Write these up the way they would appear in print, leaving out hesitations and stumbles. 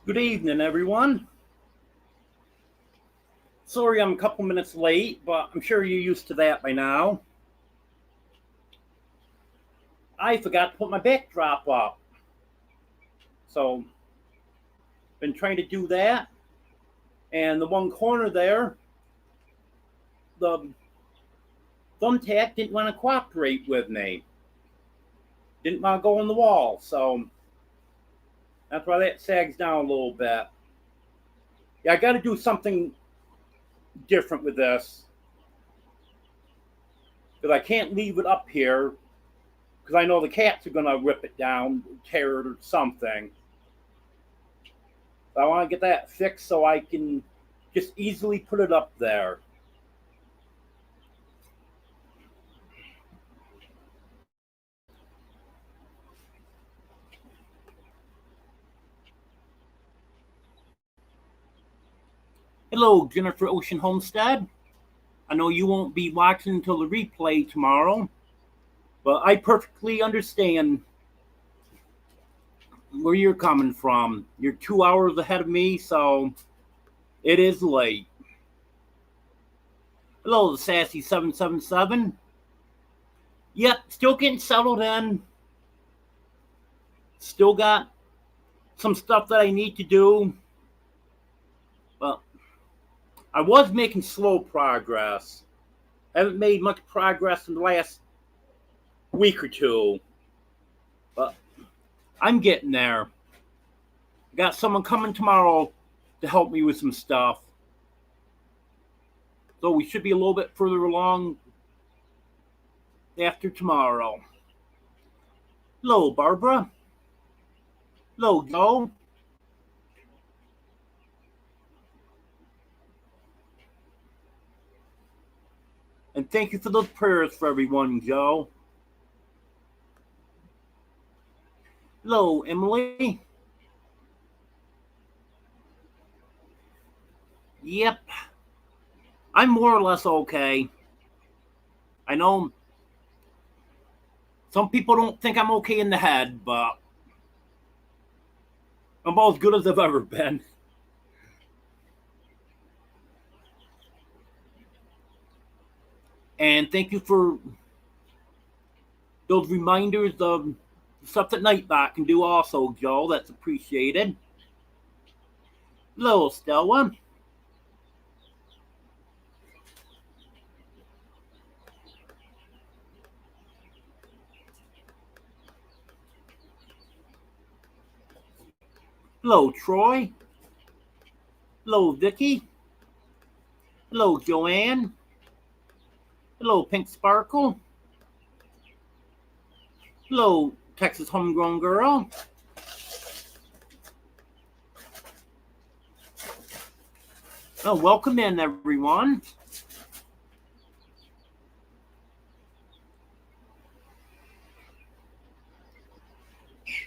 Good evening, everyone. Sorry I'm a couple minutes late, but I'm sure you're used to that by now. I forgot to put my backdrop up. So, been trying to do that. And the one corner there, the thumbtack didn't want to cooperate with me. Didn't want to go on the wall. So, that's why that sags down a little bit. Yeah, I got to do something different with this. Because I can't leave it up here because I know the cats are going to rip it down, tear it or something. I want to get that fixed so I can just easily put it up there. Hello, Jennifer Ocean Homestead. I know you won't be watching until the replay tomorrow, but I perfectly understand where you're coming from. You're 2 hours ahead of me, so it is late. Hello, the Sassy 777. Yep, still getting settled in. Still got some stuff that I need to do. But I was making slow progress. I haven't made much progress in the last week or two. But I'm getting there. Got someone coming tomorrow to help me with some stuff. So we should be a little bit further along after tomorrow. Hello, Barbara. Hello, Joe. And thank you for those prayers for everyone, Joe. Hello, Emily. Yep. I'm more or less okay. I know some people don't think I'm okay in the head, but I'm about as good as I've ever been. And thank you for those reminders of stuff that Nightbot can do also, Joe. That's appreciated. Hello, Stella. Hello, Troy. Hello, Vicky. Hello, Joanne. Hello, Pink Sparkle. Hello, Texas Homegrown Girl. Oh, welcome in, everyone.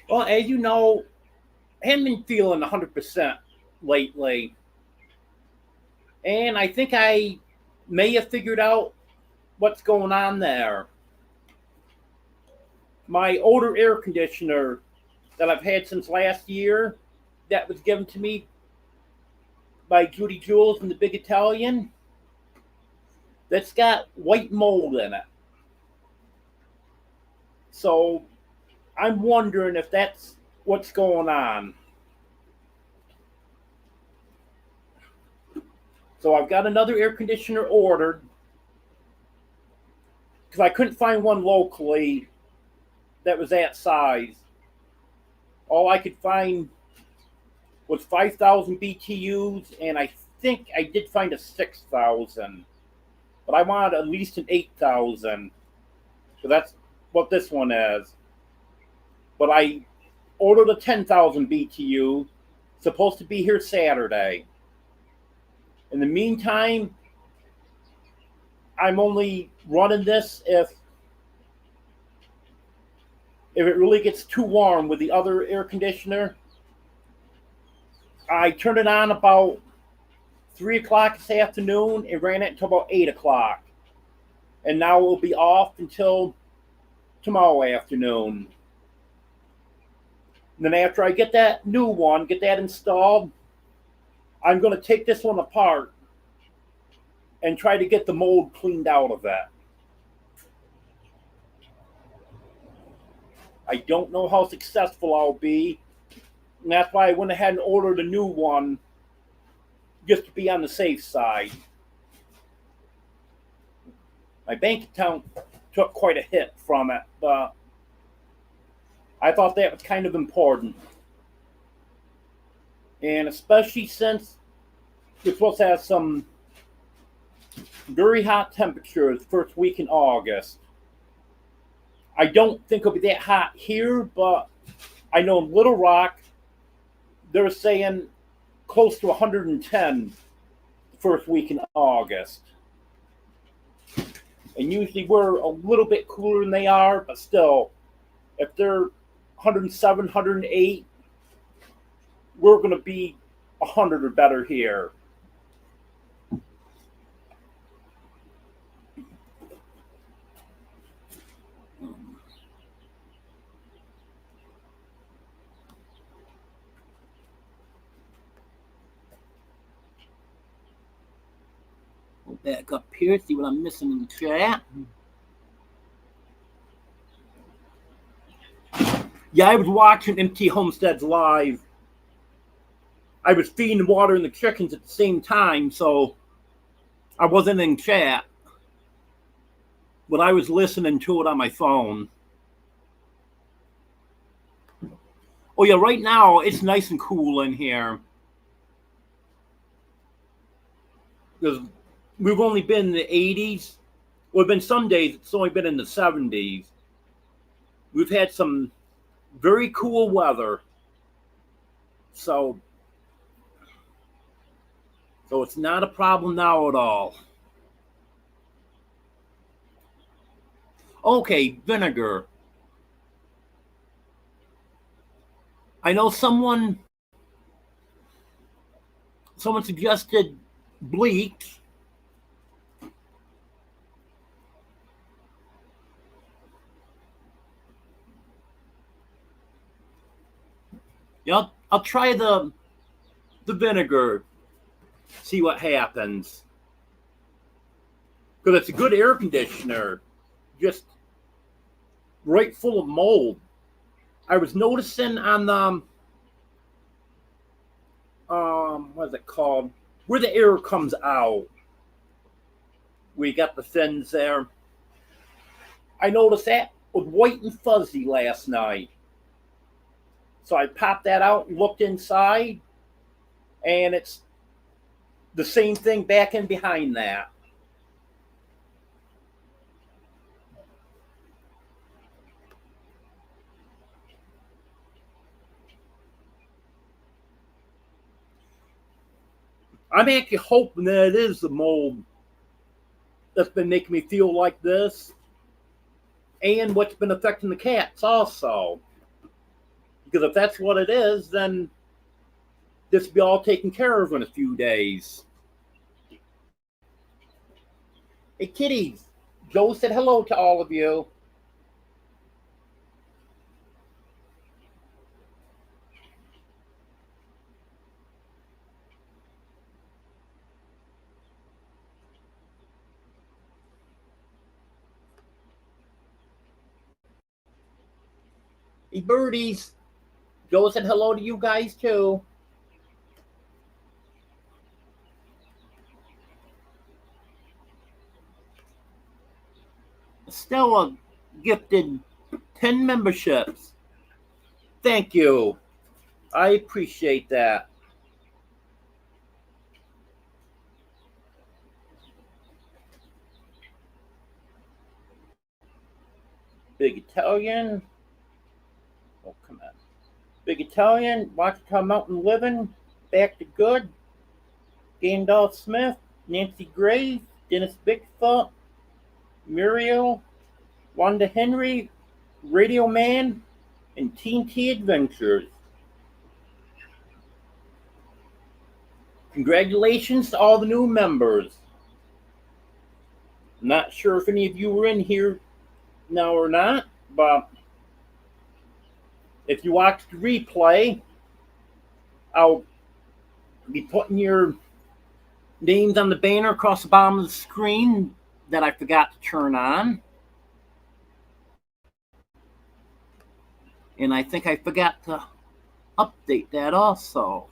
Well, as you know, I haven't been feeling 100% lately. And I think I may have figured out what's going on there. My older air conditioner that I've had since last year, that was given to me by Judy Jules and the Big Italian, that's got white mold in it. So I'm wondering if that's what's going on. So I've got another air conditioner ordered because I couldn't find one locally that was that size. All I could find was 5,000 BTUs, and I think I did find a 6,000. But I wanted at least an 8,000. So that's what this one is. But I ordered a 10,000 BTU, supposed to be here Saturday. In the meantime, I'm only running this if it really gets too warm with the other air conditioner. I turned it on about 3 o'clock this afternoon and ran it until about 8 o'clock. And now it will be off until tomorrow afternoon. And then after I get that new one, get that installed, I'm going to take this one apart and try to get the mold cleaned out of it. I don't know how successful I'll be, and that's why I went ahead and ordered a new one just to be on the safe side. My bank account took quite a hit from it, but I thought that was kind of important. And especially since we're supposed to have some very hot temperatures first week in August. I don't think it'll be that hot here, but I know in Little Rock, they're saying close to 110 the first week in August. And usually we're a little bit cooler than they are, but still, if they're 107, 108, we're going to be 100 or better here. Go back up here, see what I'm missing in the chat. Yeah, I was watching MT Homestead's live. I was feeding and watering the chickens at the same time, so I wasn't in chat. But I was listening to it on my phone. Oh yeah, right now it's nice and cool in here. Because we've only been in the 80s. Well, been some days it's only been in the 70s. We've had some very cool weather. So it's not a problem now at all. Okay, vinegar. I know someone suggested bleach. Yeah, I'll try the vinegar, see what happens. Because it's a good air conditioner, just right full of mold. I was noticing on the what is it called? Where the air comes out. We got the fins there. I noticed that was white and fuzzy last night. So I popped that out and looked inside, and it's the same thing back in behind that. I'm actually hoping that it is the mold that's been making me feel like this, and what's been affecting the cats also. Because if that's what it is, then this will be all taken care of in a few days. Hey, kitties. Joe said hello to all of you. Hey, birdies. Joe said hello to you guys, too. Stella gifted 10 memberships. Thank you. I appreciate that. Big Italian. Oh, come on. Big Italian, Wachita Mountain Living, Back to Good, Gandalf Smith, Nancy Gray, Dennis Bigfoot, Muriel, Wanda Henry, Radio Man, and Teen T Adventures. Congratulations to all the new members. I'm not sure if any of you were in here now or not, but if you watch the replay, I'll be putting your names on the banner across the bottom of the screen that I forgot to turn on. And I think I forgot to update that also.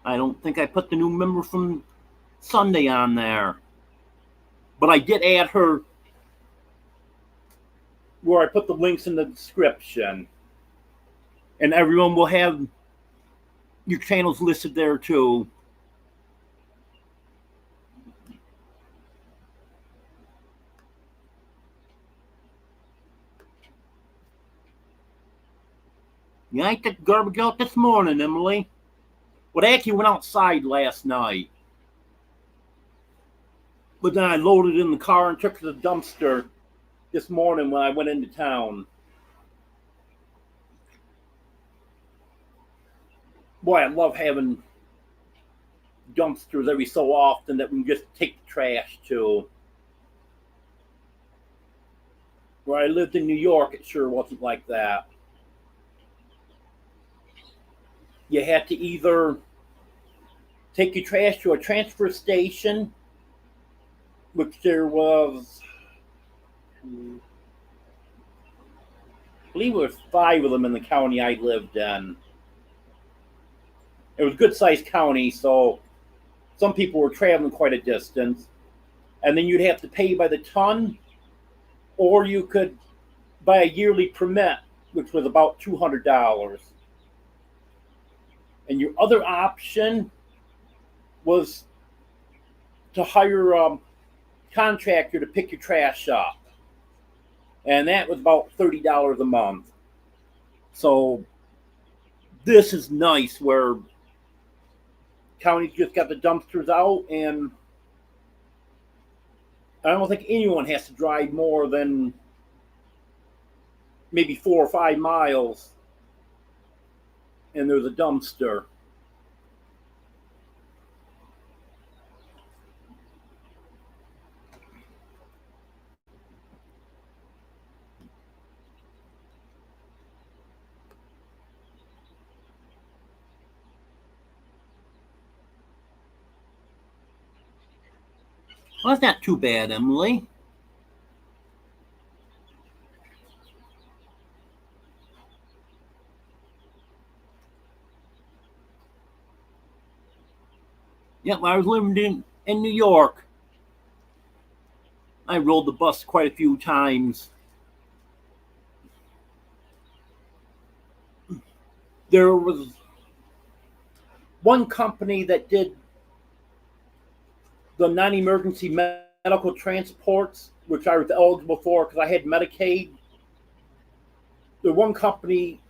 I don't think I put the new member from Sunday on there. But I did add her where I put the links in the description. And everyone will have your channels listed there too. Yeah, I took garbage out this morning, Emily. Well, I actually went outside last night. But then I loaded it in the car and took it to the dumpster this morning when I went into town. Boy, I love having dumpsters every so often that we can just take the trash to. Where I lived in New York, it sure wasn't like that. You had to either take your trash to a transfer station, which there was, I believe there was 5 of them in the county I lived in. It was a good-sized county, so some people were traveling quite a distance. And then you'd have to pay by the ton, or you could buy a yearly permit, which was about $200. And your other option was to hire a contractor to pick your trash up. And that was about $30 a month. So this is nice where county's just got the dumpsters out, and I don't think anyone has to drive more than maybe 4 or 5 miles, and there's a dumpster. Well, that's not too bad, Emily. Yep, I was living in New York. I rode the bus quite a few times. There was one company that did the non-emergency medical transports, which I was eligible for because I had Medicaid. The one company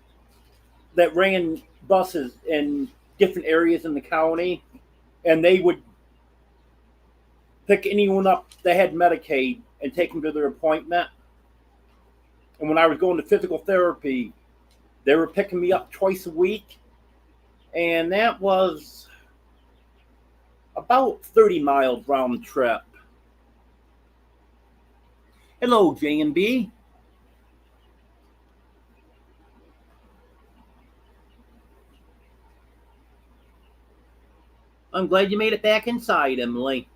that ran buses in different areas in the county, and they would pick anyone up that had Medicaid and take them to their appointment. And when I was going to physical therapy, they were picking me up twice a week, and that was about 30 miles round trip. Hello, J&B. I'm glad you made it back inside, Emily.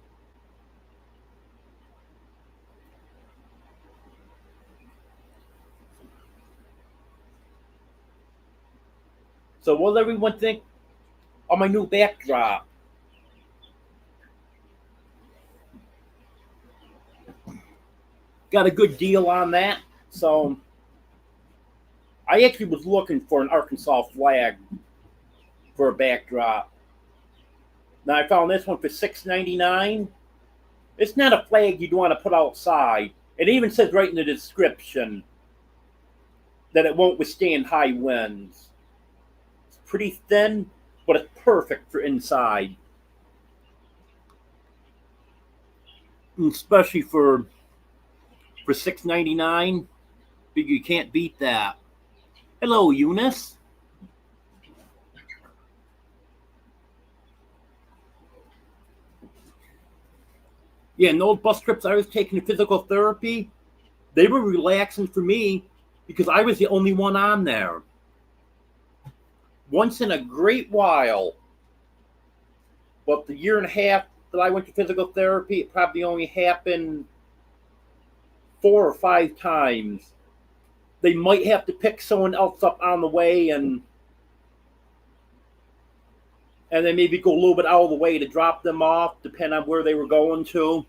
So what does everyone think on my new backdrop? Got a good deal on that. So I actually was looking for an Arkansas flag for a backdrop. Now I found this one for $6.99. It's not a flag you'd want to put outside. It even says right in the description that it won't withstand high winds. It's pretty thin, but it's perfect for inside. Especially for $6.99, you can't beat that. Hello, Eunice. Yeah, and those bus trips I was taking to physical therapy, they were relaxing for me because I was the only one on there. Once in a great while, but the year and a half that I went to physical therapy, it probably only happened 4 or 5 times. They might have to pick someone else up on the way and then maybe go a little bit out of the way to drop them off, depending on where they were going to.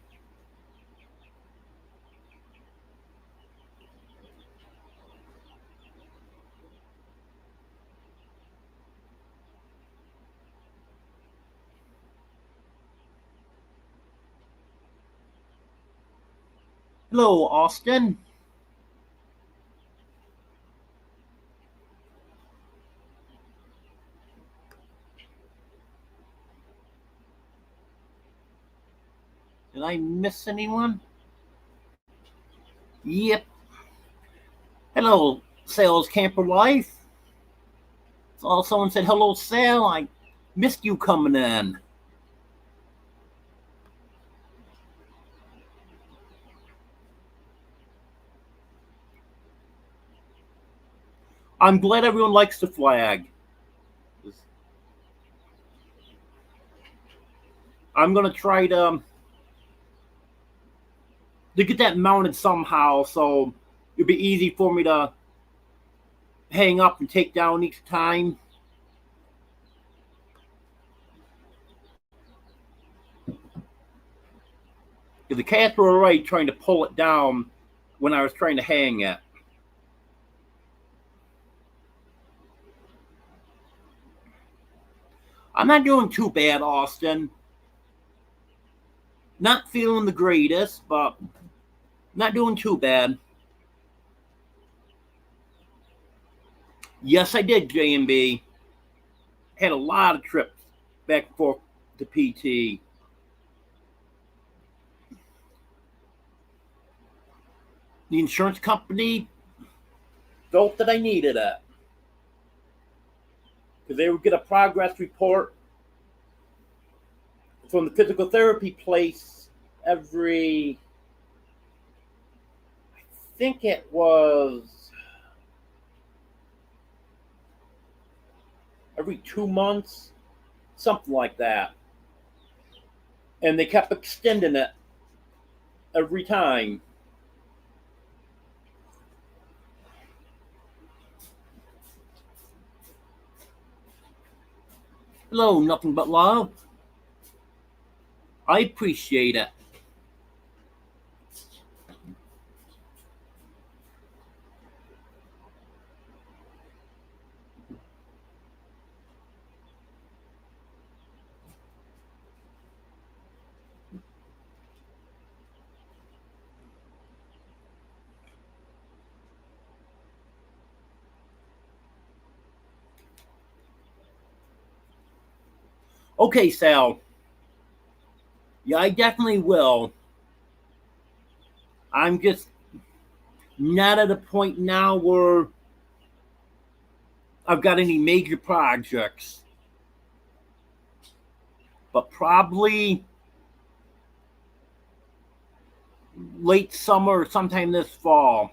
Hello, Austin. Did I miss anyone? Yep. Hello, Sales Camper Life. So someone said, hello, Sal. I missed you coming in. I'm glad everyone likes the flag. I'm going to try to get that mounted somehow so it'll be easy for me to hang up and take down each time. Because the cats were alright trying to pull it down when I was trying to hang it. I'm not doing too bad, Austin. Not feeling the greatest, but not doing too bad. Yes, I did, J&B. Had a lot of trips back and forth to PT. The insurance company felt that I needed it. Because they would get a progress report from the physical therapy place every, I think it was every 2 months, something like that. And they kept extending it every time. Hello, nothing but love. I appreciate it. Okay, Sal. Yeah, I definitely will. I'm just not at a point now where I've got any major projects. But probably late summer or sometime this fall,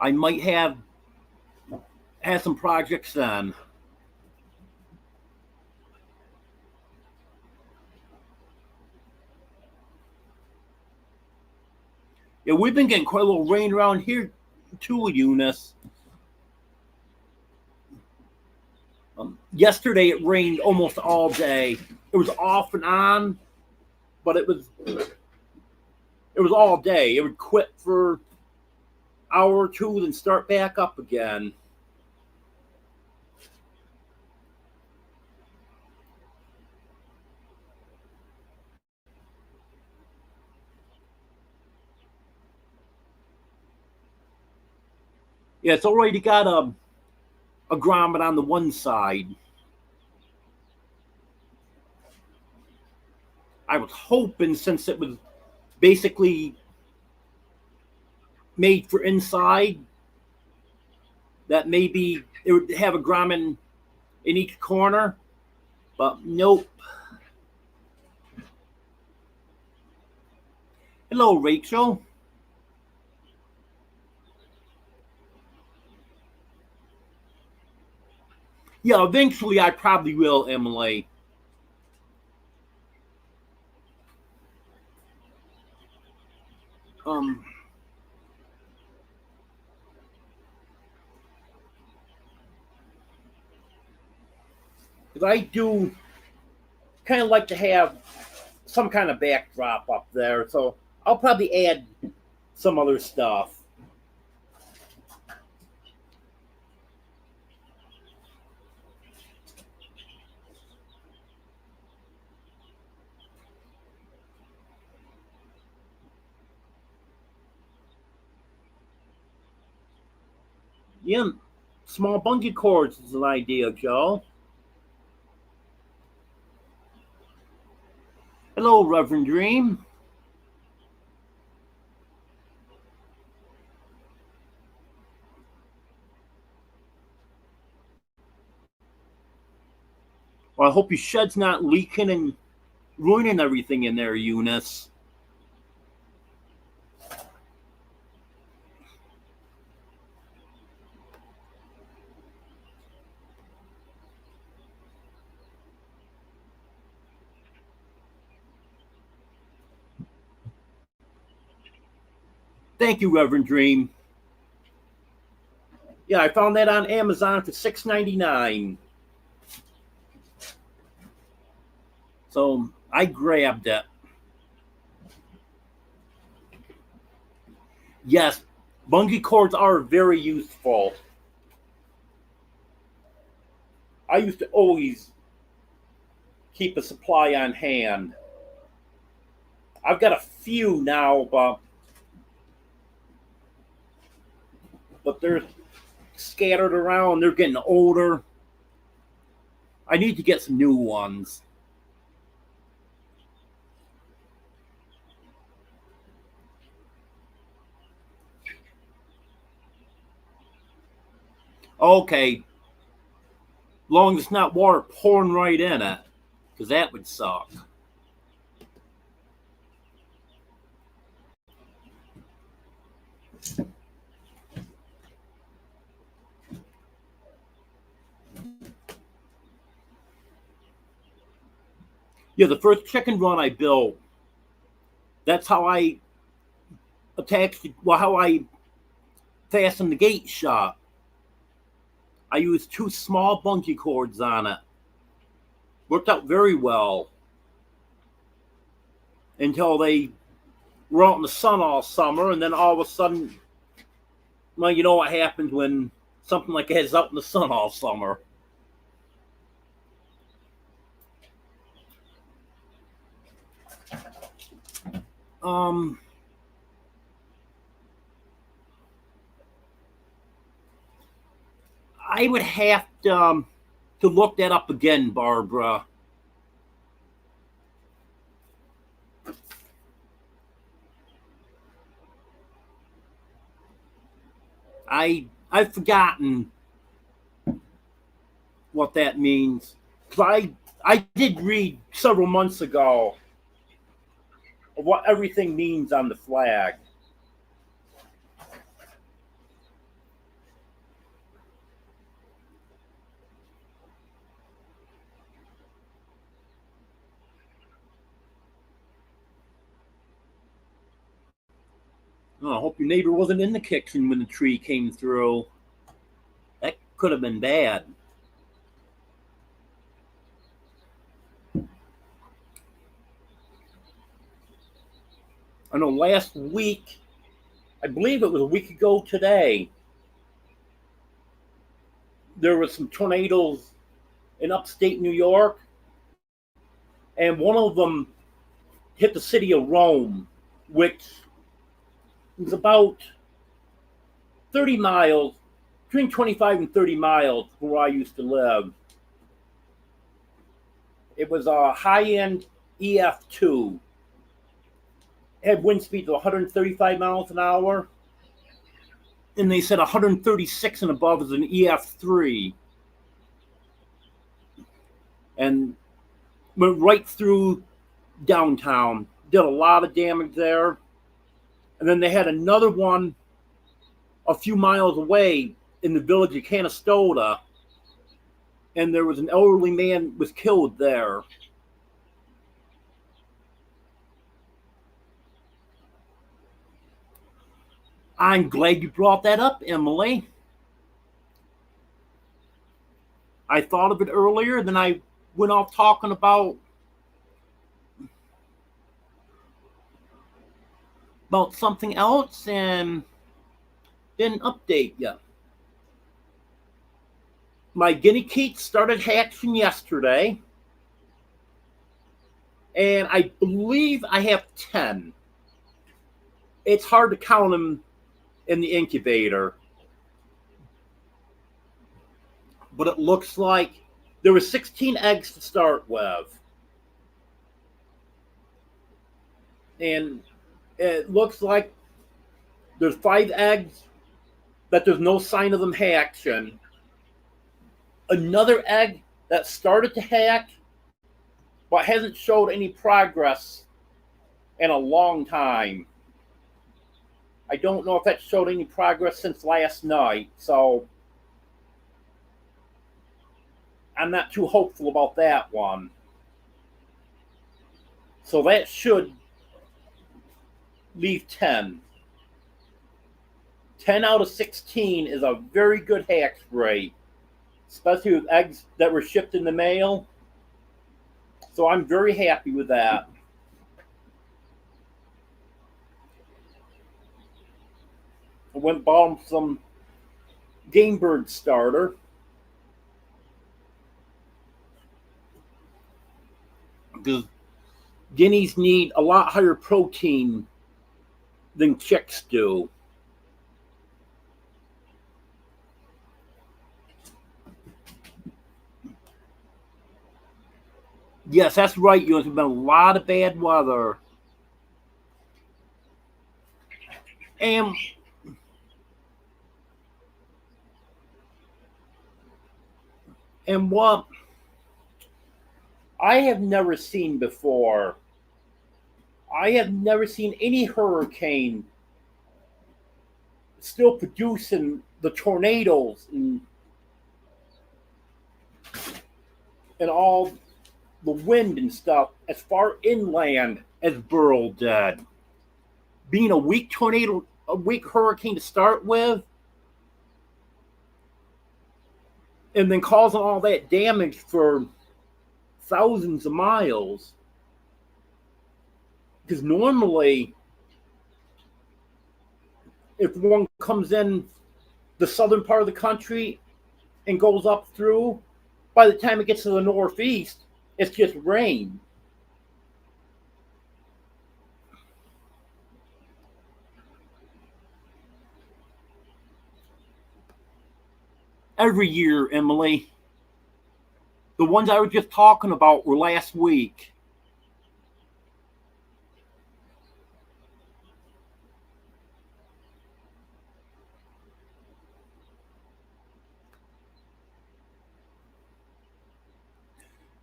I might have some projects then. Yeah, we've been getting quite a little rain around here too, Eunice. Yesterday it rained almost all day. It was off and on, but it was all day. It would quit for an hour or two, then start back up again. Yeah, it's already got a grommet on the one side. I was hoping, since it was basically made for inside, that maybe it would have a grommet in each corner, but nope. Hello, Rachel. Yeah, eventually I probably will, Emily. Um, 'Cause I do kind of like to have some kind of backdrop up there, so I'll probably add some other stuff. Yeah, small bungee cords is an idea, Joe. Hello, Reverend Dream. Well, I hope your shed's not leaking and ruining everything in there, Eunice. Thank you, Reverend Dream. Yeah, I found that on Amazon for $6.99. So I grabbed it. Yes, bungee cords are very useful. I used to always keep a supply on hand. I've got a few now, but they're scattered around. They're getting older. I need to get some new ones. Okay, long as it's not water pouring right in it, because that would suck. Yeah, the first chicken run I built, that's how I attached, well, how I fastened the gate shut. I used two small bungee cords on it. Worked out very well until they were out in the sun all summer, and then all of a sudden, well, you know what happens when something like that is out in the sun all summer. Um, I would have to look that up again, Barbara. I've forgotten what that means. 'Cause I did read several months ago of what everything means on the flag. Oh, I hope your neighbor wasn't in the kitchen when the tree came through. That could have been bad. I know last week, I believe it was a week ago today, there was some tornadoes in upstate New York, and one of them hit the city of Rome, which was about 30 miles, between 25 and 30 miles from where I used to live. It was a high end EF2. It had wind speeds of 135 miles an hour. And they said 136 and above is an EF3. And went right through downtown. Did a lot of damage there. And then they had another one a few miles away in the village of Canastota, and there was an elderly man was killed there. I'm glad you brought that up, Emily. I thought of it earlier, then I went off talking about something else and didn't update you. My guinea geese started hatching yesterday, and I believe I have 10. It's hard to count them in the incubator, but it looks like there were 16 eggs to start with. And it looks like there's 5 eggs that there's no sign of them hatching. Another egg that started to hatch but hasn't showed any progress in a long time. I don't know if that showed any progress since last night, so I'm not too hopeful about that one. So that should leave 10. 10 out of 16 is a very good hatch rate, especially with eggs that were shipped in the mail. So I'm very happy with that. I went and bought some game bird starter. Because guineas need a lot higher protein than chicks do. Yes, that's right. There's been a lot of bad weather. And what I have never seen before, I have never seen any hurricane still producing the tornadoes and all the wind and stuff as far inland as Beaux did. Being a weak tornado, a weak hurricane to start with, and then causing all that damage for thousands of miles. Because normally, if one comes in the southern part of the country and goes up through, by the time it gets to the northeast, it's just rain. Every year, Emily. The ones I was just talking about were last week.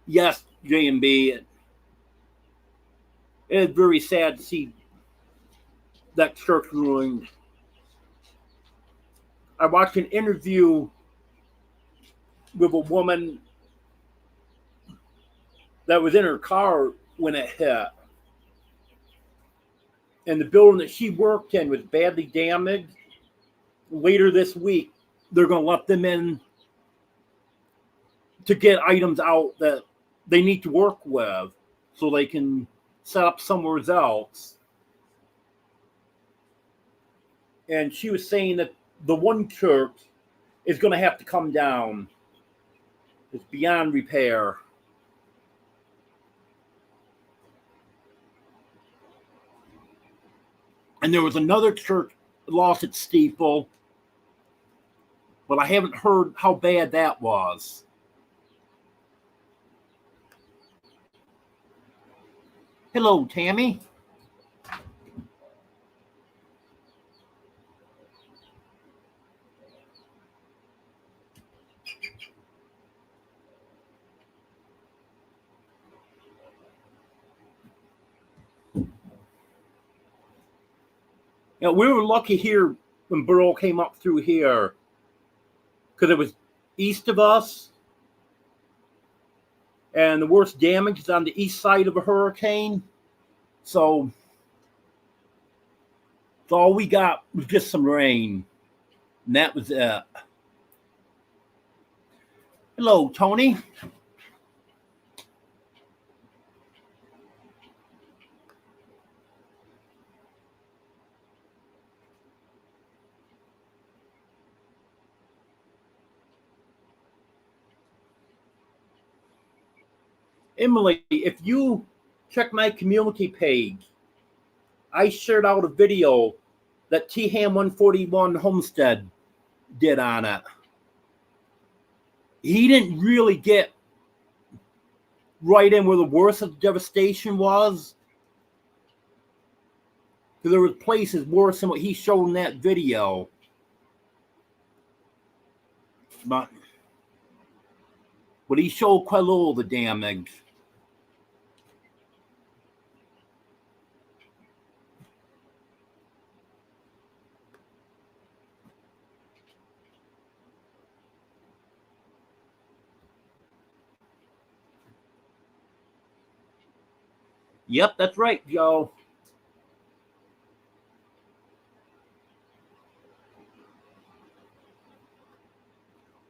Yes, J&B. It is very sad to see that church ruined. I watched an interview with a woman that was in her car when it hit. And the building that she worked in was badly damaged. Later this week, they're going to let them in to get items out that they need to work with so they can set up somewhere else. And she was saying that the one church is going to have to come down. It's beyond repair. And there was another church that lost its steeple, but I haven't heard how bad that was. Hello, Tammy. You know, we were lucky here when Beaux came up through here because it was east of us, and the worst damage is on the east side of a hurricane. So all we got was just some rain, and that was it. Hello, Tony. Emily, if you check my community page, I shared out a video that T-Ham 141 Homestead did on it. He didn't really get right in where the worst of the devastation was, because there were places worse than what he showed in that video. But he showed quite a little of the damage. Yep, that's right, Joe.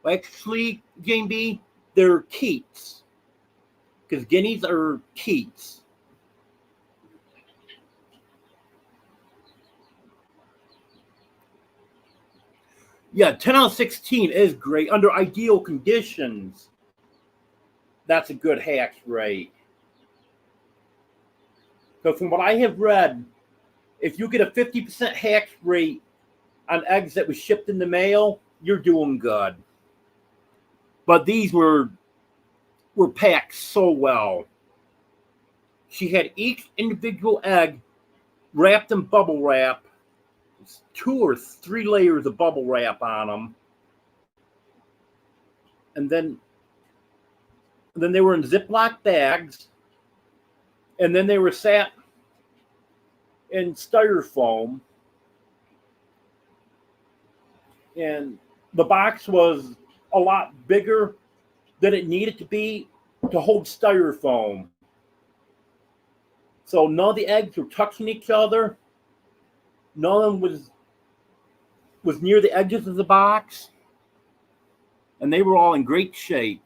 Actually, Jane B, they're teats, because guineas are teats. Yeah, 10 out of 16 is great. Under ideal conditions, that's a good hatch rate. So from what I have read, if you get a 50% hatch rate on eggs that was shipped in the mail, you're doing good. But these were packed so well. She had each individual egg wrapped in bubble wrap, 2 or 3 layers of bubble wrap on them. And then they were in Ziploc bags. And then they were sat in styrofoam. And the box was a lot bigger than it needed to be to hold styrofoam. So none of the eggs were touching each other. None of them was near the edges of the box. And they were all in great shape.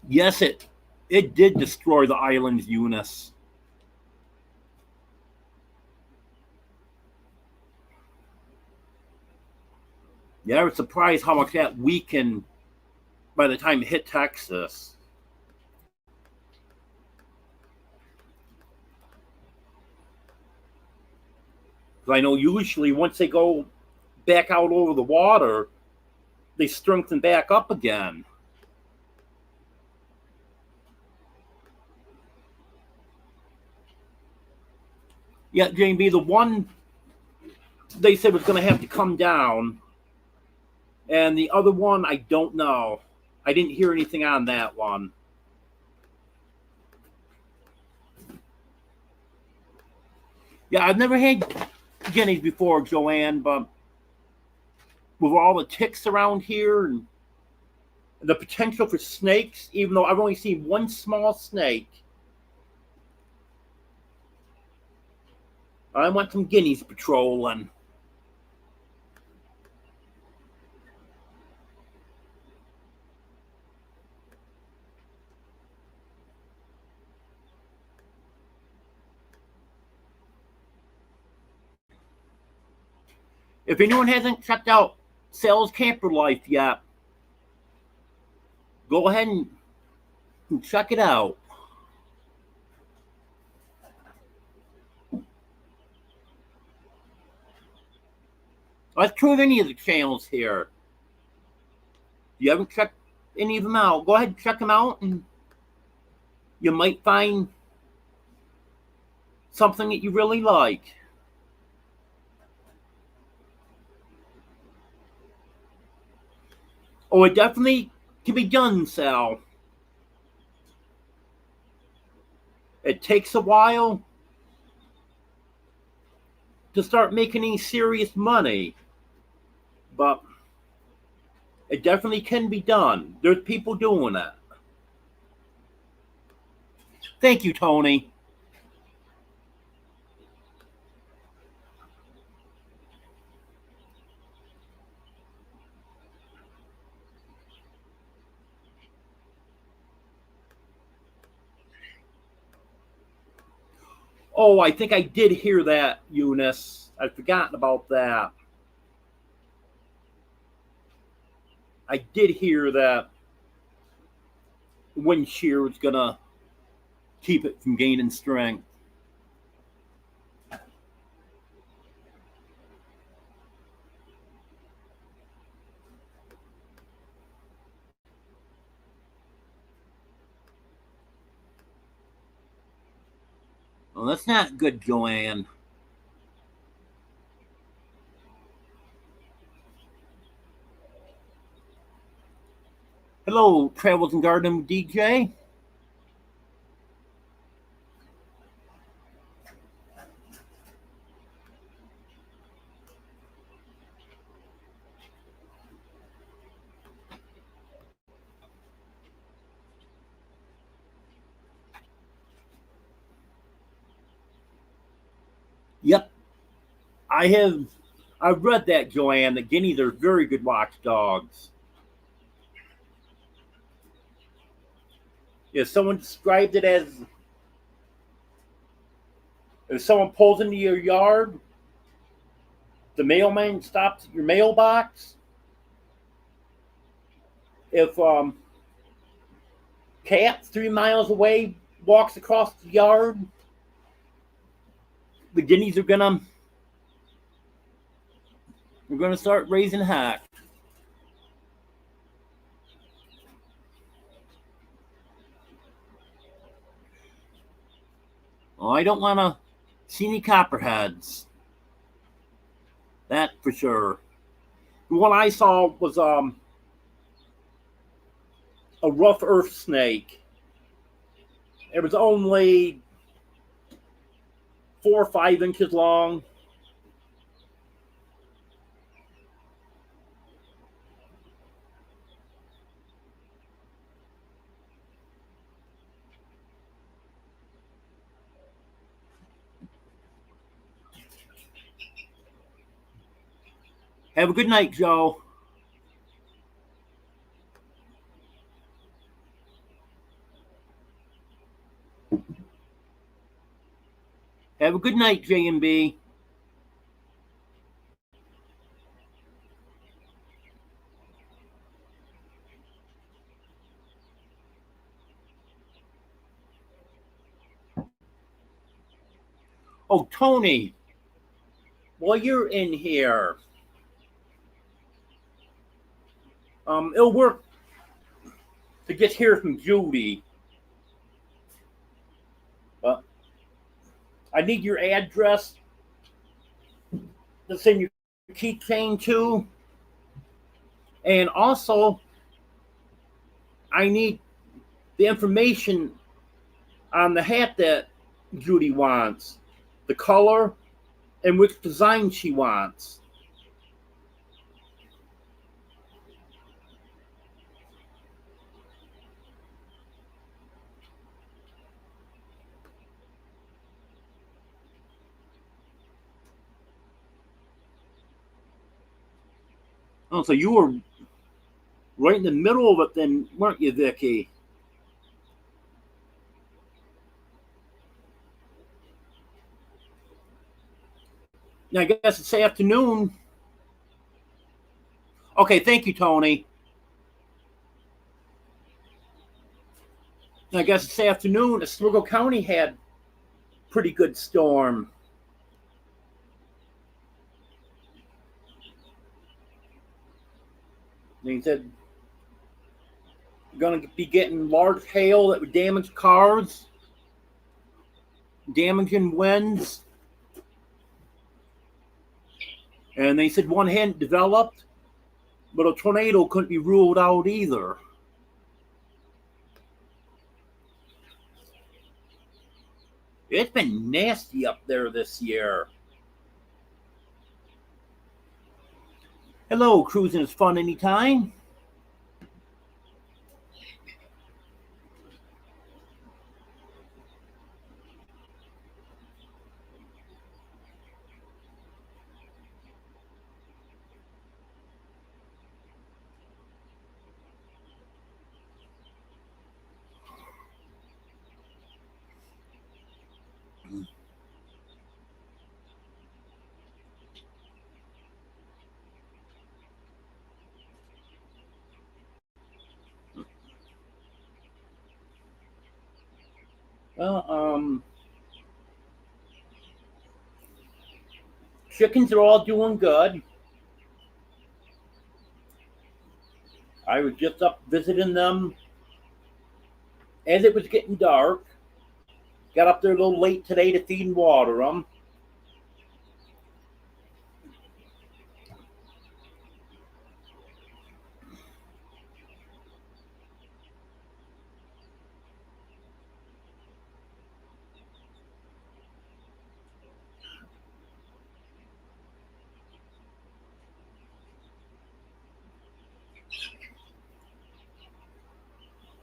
Yes, it did destroy the island's Eunice. Yeah, I was surprised how much that weakened by the time it hit Texas. Because I know usually once they go back out over the water, they strengthen back up again. Yeah, Jane B, the one they said was going to have to come down, and the other one, I don't know. I didn't hear anything on that one. Yeah, I've never had guineas before, Joanne, but with all the ticks around here and the potential for snakes, even though I've only seen one small snake, I want some guineas patrolling. If anyone hasn't checked out Sal's Camper Life yet, go ahead and check it out. That's true of any of the channels here. If you haven't checked any of them out, go ahead and check them out, and you might find something that you really like. Oh, it definitely can be done, Sal. It takes a while to start making any serious money, but it definitely can be done. There's people doing it. Thank you, Tony. Oh, I think I did hear that, Eunice. I'd forgotten about that. I did hear that wind shear was gonna keep it from gaining strength. Well, that's not good, Joanne. Hello, Travels and Garden DJ. Yep, I have. I've read that, Joanne. That guineas are very good watchdogs. Yeah, someone described it as if someone pulls into your yard, the mailman stops at your mailbox. If cat 3 miles away walks across the yard, the guineas are gonna start raising heck. Oh, I don't want to see any copperheads. That for sure. The one I saw was a rough earth snake. It was only 4 or 5 inches long. Have a good night, Joe. Have a good night, J&B. Oh, Tony, while you're in here, it'll work to get here from Judy. But I need your address to send your keychain to. And also, I need the information on the hat that Judy wants, the color, and which design she wants. Oh, so you were right in the middle of it then, weren't you, Vicky? Now, I guess it's afternoon. Okay, thank you, Tony. Now, I guess it's afternoon. Oswego County had pretty good storm. They said going to be getting large hail that would damage cars. damaging winds. And they said one hadn't developed, but a tornado couldn't be ruled out either. It's been nasty up there this year. Hello, cruising is fun anytime. Well, chickens are all doing good. I was just up visiting them as it was getting dark. Got up there a little late today to feed and water them.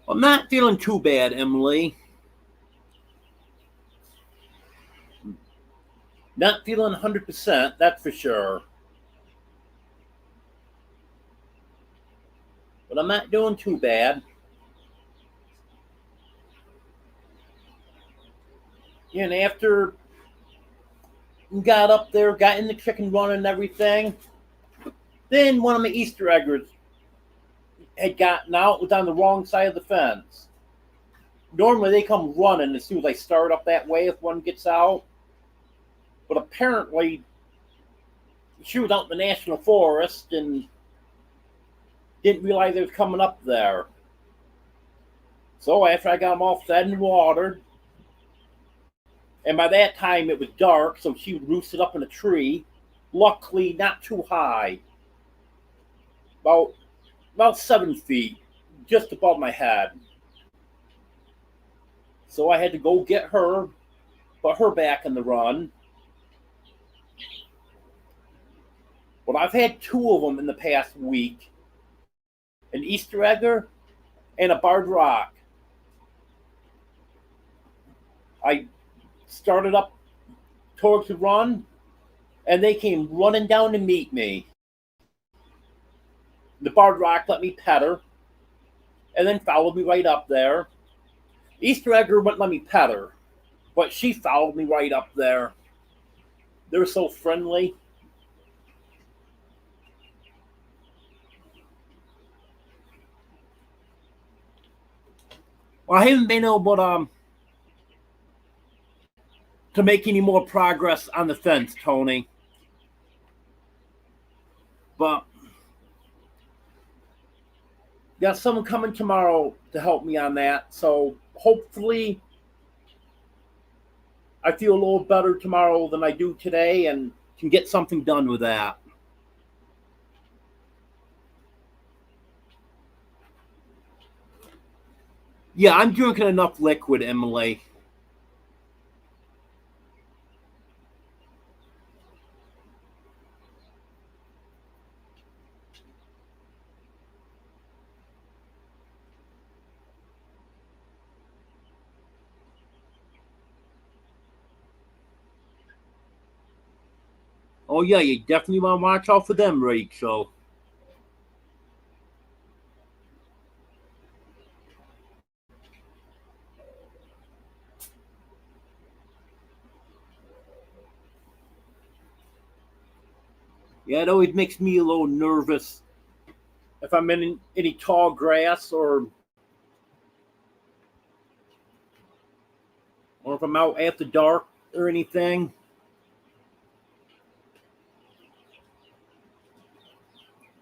I'm not feeling too bad, Emily. Not feeling 100%, that's for sure. But I'm not doing too bad. And after we got up there, got in the chicken run and everything, then one of my Easter eggers had gotten out, was on the wrong side of the fence. Normally they come running as soon as I start up that way if one gets out. But apparently she was out in the national forest and didn't realize it was coming up there. So after I got them all fed and watered, and by that time it was dark, so she was roosted up in a tree. Luckily, not too high. About 7 feet, just above my head. So I had to go get her, put her back in the run. But I've had 2 of them in the past week. An Easter egger and a barred rock. I started up towards the run, and they came running down to meet me. The barred rock let me pet her, and then followed me right up there. Easter egger wouldn't let me pet her, but she followed me right up there. They're so friendly. Well, I haven't been able to make any more progress on the fence, Tony. But got someone coming tomorrow to help me on that. So hopefully I feel a little better tomorrow than I do today and can get something done with that. Yeah, I'm drinking enough liquid, Emily. Oh, yeah, you definitely want to watch out for them, Rachel. Yeah, it always makes me a little nervous if I'm in any tall grass or if I'm out after dark or anything.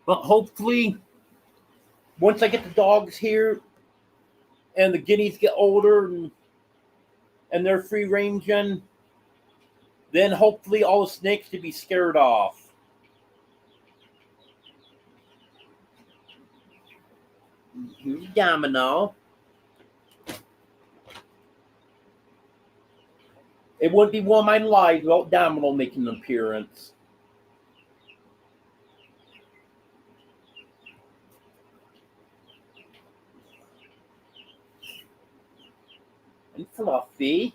But hopefully, once I get the dogs here and the guineas get older and and they're free ranging, then hopefully all the snakes to be scared off. Domino. It wouldn't be one of my lives without Domino making an appearance. And Fluffy.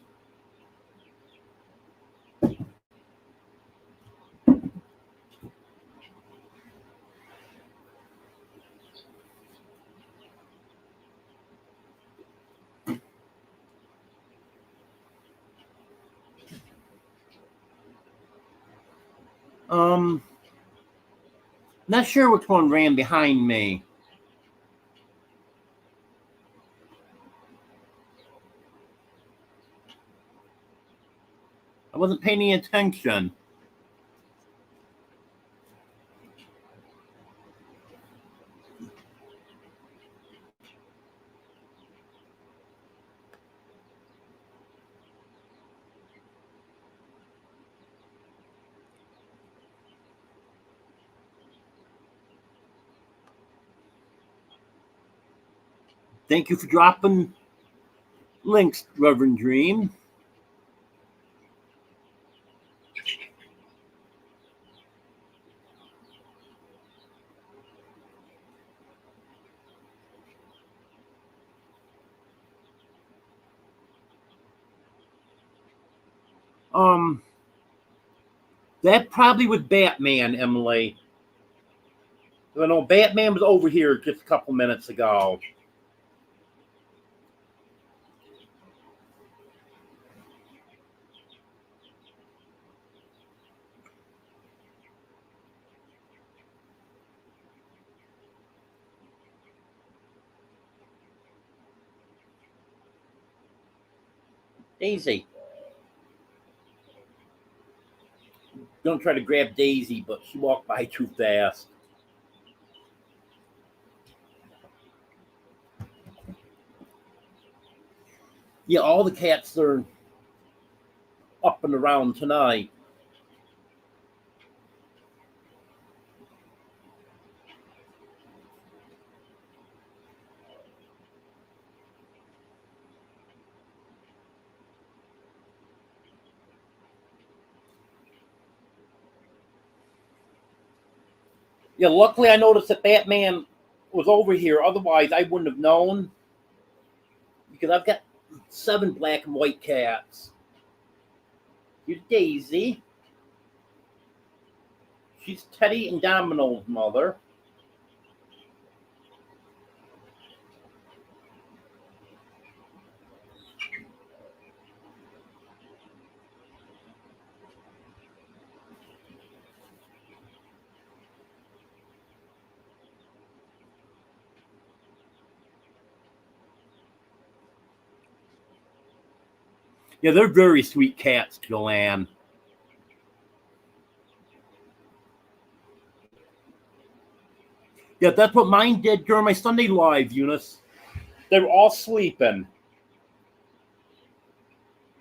Not sure which one ran behind me. I wasn't paying any attention. Thank you for dropping links, Reverend Dream. That probably was Batman, Emily. I know Batman was over here just a couple minutes ago. Daisy. Gonna try to grab Daisy, but she walked by too fast. Yeah, all the cats are up and around tonight. Yeah, luckily I noticed that Batman was over here. Otherwise, I wouldn't have known. Because I've got 7 black and white cats. Here's Daisy. She's Teddy and Domino's mother. Yeah, they're very sweet cats, Joanne. Yeah, that's what mine did during my Sunday live, Eunice. They were all sleeping.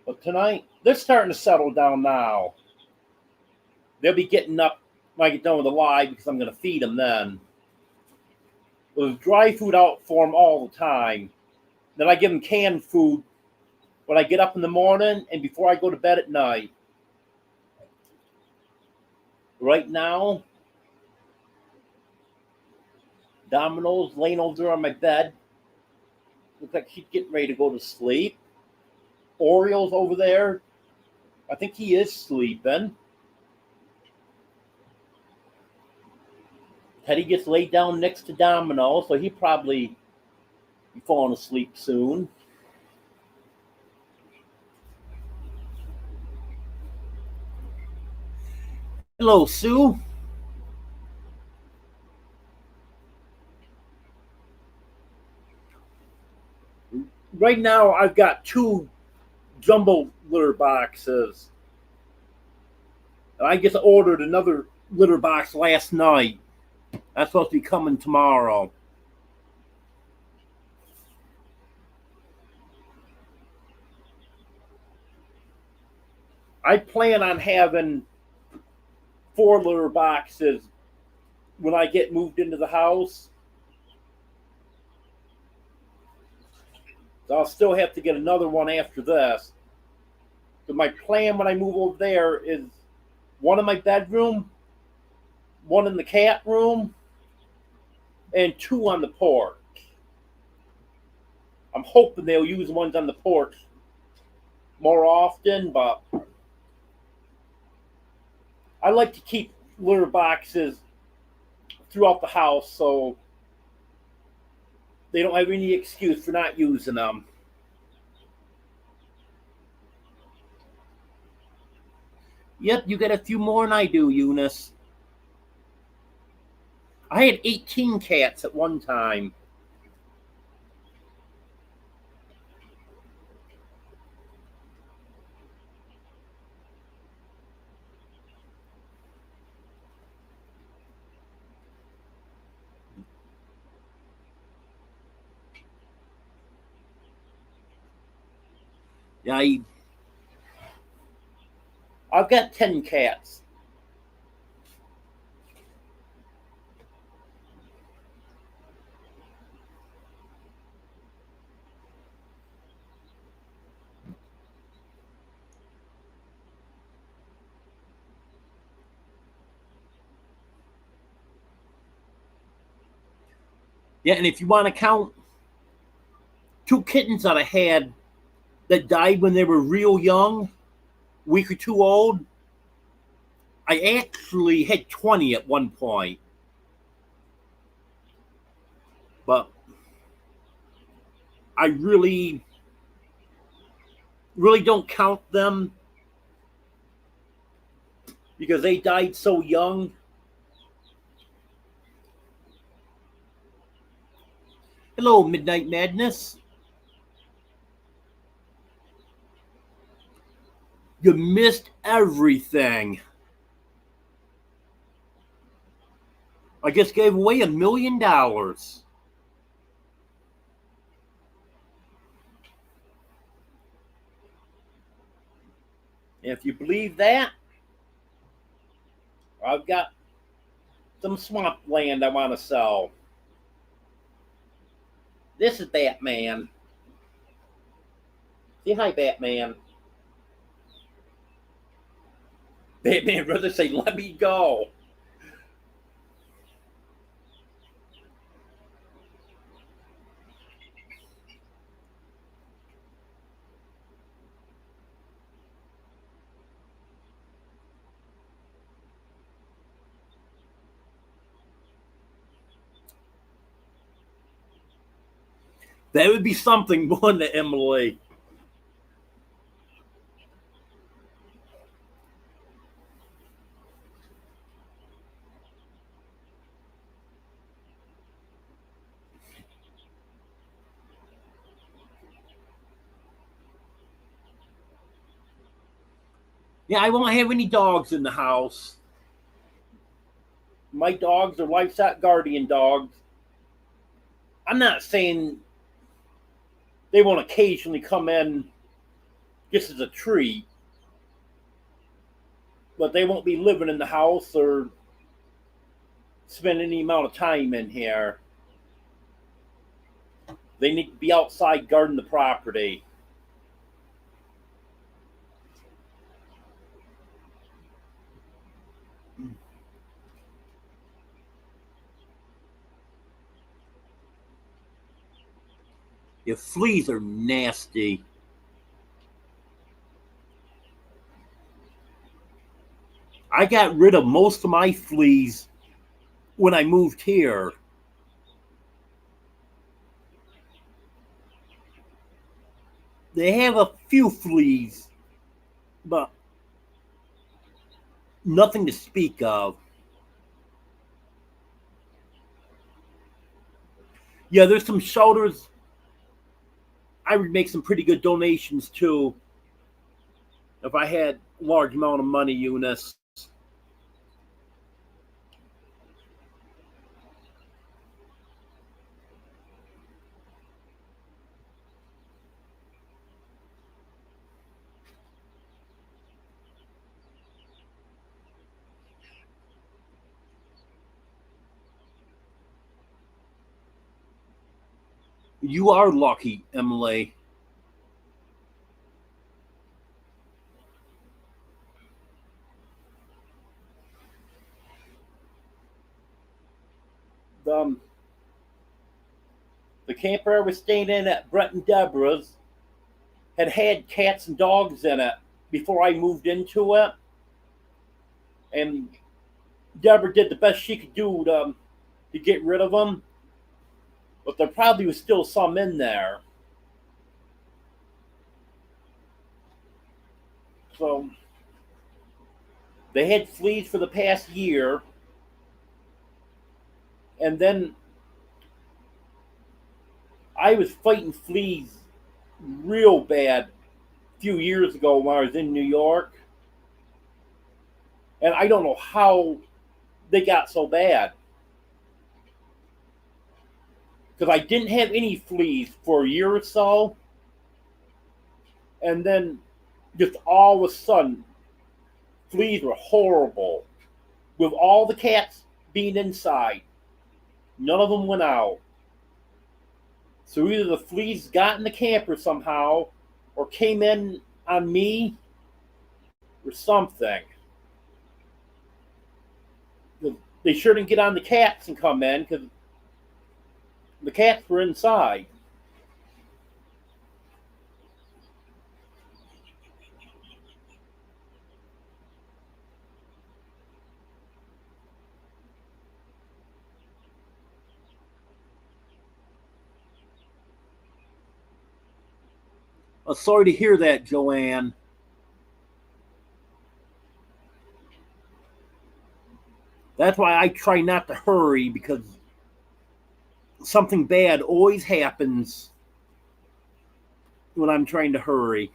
But tonight, they're starting to settle down now. They'll be getting up when I get done with the live because I'm going to feed them then. There's dry food out for them all the time. Then I give them canned food when I get up in the morning and before I go to bed at night. Right now, Domino's laying over there on my bed. Looks like she's getting ready to go to sleep. Oriole's over there. I think he is sleeping. Teddy gets laid down next to Domino, so he probably be falling asleep soon. Hello, Sue. Right now, I've got 2 jumbo litter boxes. And I just ordered another litter box last night. That's supposed to be coming tomorrow. I plan on having 4 litter boxes when I get moved into the house. So I'll still have to get another one after this. So my plan when I move over there is one in my bedroom, one in the cat room, and 2 on the porch. I'm hoping they'll use ones on the porch more often, but I like to keep litter boxes throughout the house so they don't have any excuse for not using them. Yep, you get a few more than I do, Eunice. I had 18 cats at one time. Yeah, I've got 10 cats. Yeah, and if you want to count 2 kittens that I had that died when they were real young, week or 2 old, I actually had 20 at one point. But I really don't count them because they died so young. Hello, Midnight Madness. You missed everything. I just gave away $1 million. If you believe that, I've got some swamp land I want to sell. This is Batman. Say hi, Batman. Batman rather say, let me go. That would be something, wouldn't it, Emily? Yeah, I won't have any dogs in the house. My dogs are livestock guardian dogs. I'm not saying they won't occasionally come in just as a treat, but they won't be living in the house or spend any amount of time in here. They need to be outside guarding the property. Your fleas are nasty. I got rid of most of my fleas when I moved here. They have a few fleas, but nothing to speak of. Yeah, there's some shelters I would make some pretty good donations to if I had a large amount of money, Eunice. You are lucky, Emily. The, the camper I was staying in at Brett and Deborah's had cats and dogs in it before I moved into it, and Deborah did the best she could do to get rid of them, but there probably was still some in there. So they had fleas for the past year, and then I was fighting fleas real bad a few years ago when I was in New York, and I don't know how they got so bad because I didn't have any fleas for a year or so, and then just all of a sudden, fleas were horrible. With all the cats being inside, none of them went out. So either the fleas got in the camper somehow, or came in on me, or something. They sure didn't get on the cats and come in because the cats were inside. Sorry to hear that, Joanne. That's why I try not to hurry because something bad always happens when I'm trying to hurry.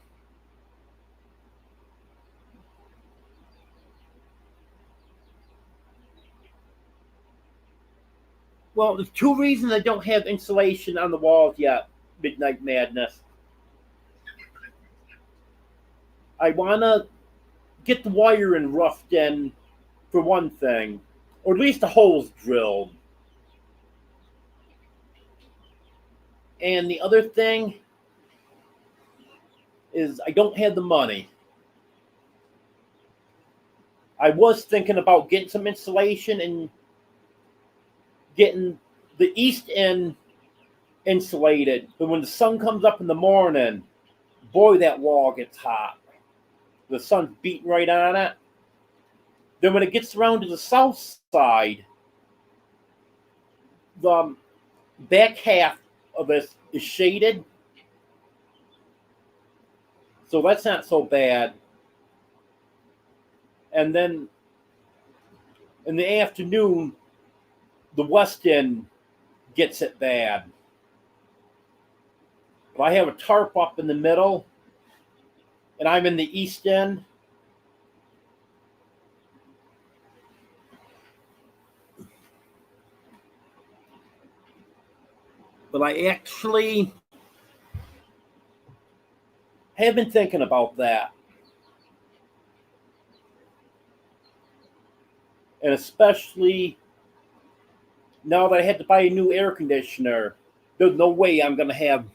Well, there's two reasons I don't have insulation on the walls yet, Midnight Madness. I want to get the wiring roughed in, for one thing, or at least the holes drilled. And the other thing is I don't have the money. I was thinking about getting some insulation and getting the east end insulated, but when the sun comes up in the morning, boy, that wall gets hot. The sun's beating right on it. Then when it gets around to the south side, the back half of it is shaded, so that's not so bad. And then in the afternoon, the west end gets it bad. If I have a tarp up in the middle and I'm in the east end, but I actually have been thinking about that. And especially now that I had to buy a new air conditioner, there's no way I'm going to have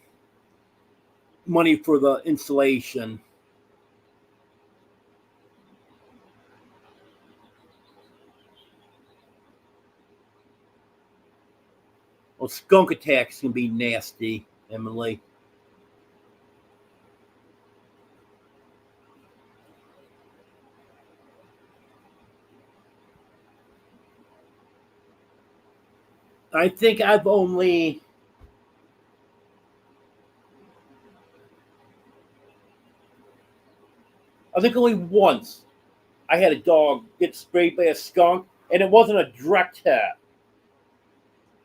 money for the insulation. Well, skunk attacks can be nasty, Emily. I think I've only I think only once I had a dog get sprayed by a skunk, and it wasn't a direct hit.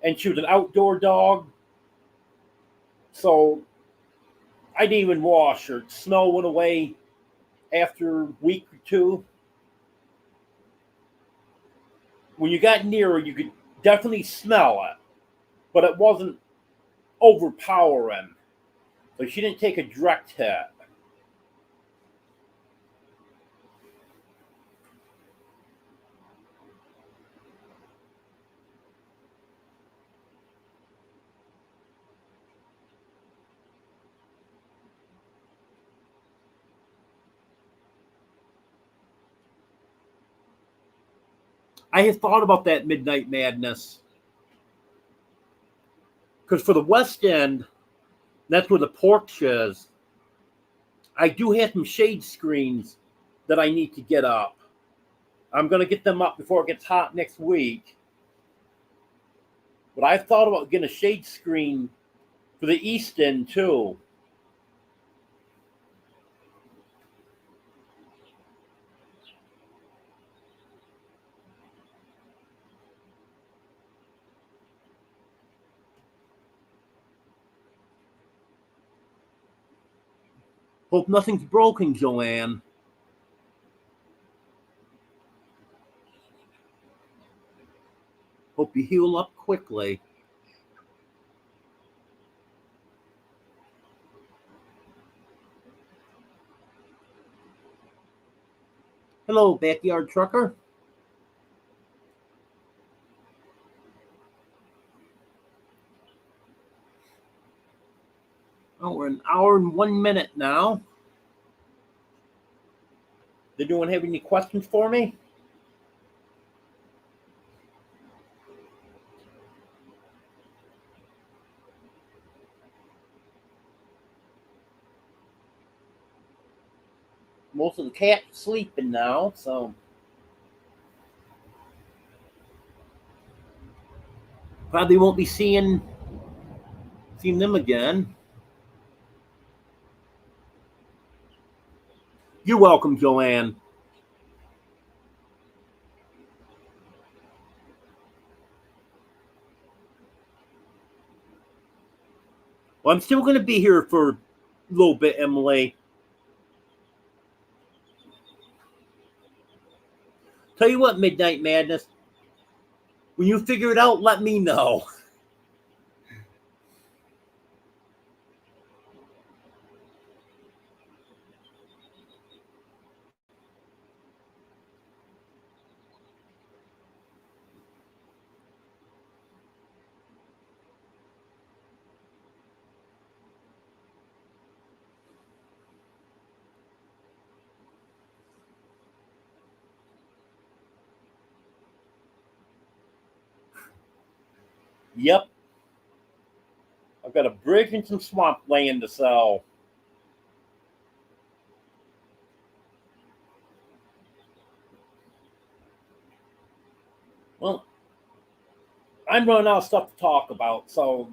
And she was an outdoor dog, so I didn't even wash her. The smell went away after a week or two. When you got near her, you could definitely smell it, but it wasn't overpowering. So she didn't take a direct hit. I have thought about that Midnight Madness. Because for the West End, that's where the porch is. I do have some shade screens that I need to get up. I'm going to get them up before it gets hot next week. But I've thought about getting a shade screen for the East End too. Hope nothing's broken, Joanne. Hope you heal up quickly. Hello, Backyard Trucker. Oh, we're an hour and 1 minute now. Did anyone have any questions for me? Most of the cats sleeping now, so probably won't be seeing them again. You're welcome, Joanne. Well, I'm still going to be here for a little bit, Emily. Tell you what, Midnight Madness, when you figure it out, let me know. Yep. I've got a bridge and some swampland to sell. Well, I'm running out of stuff to talk about, so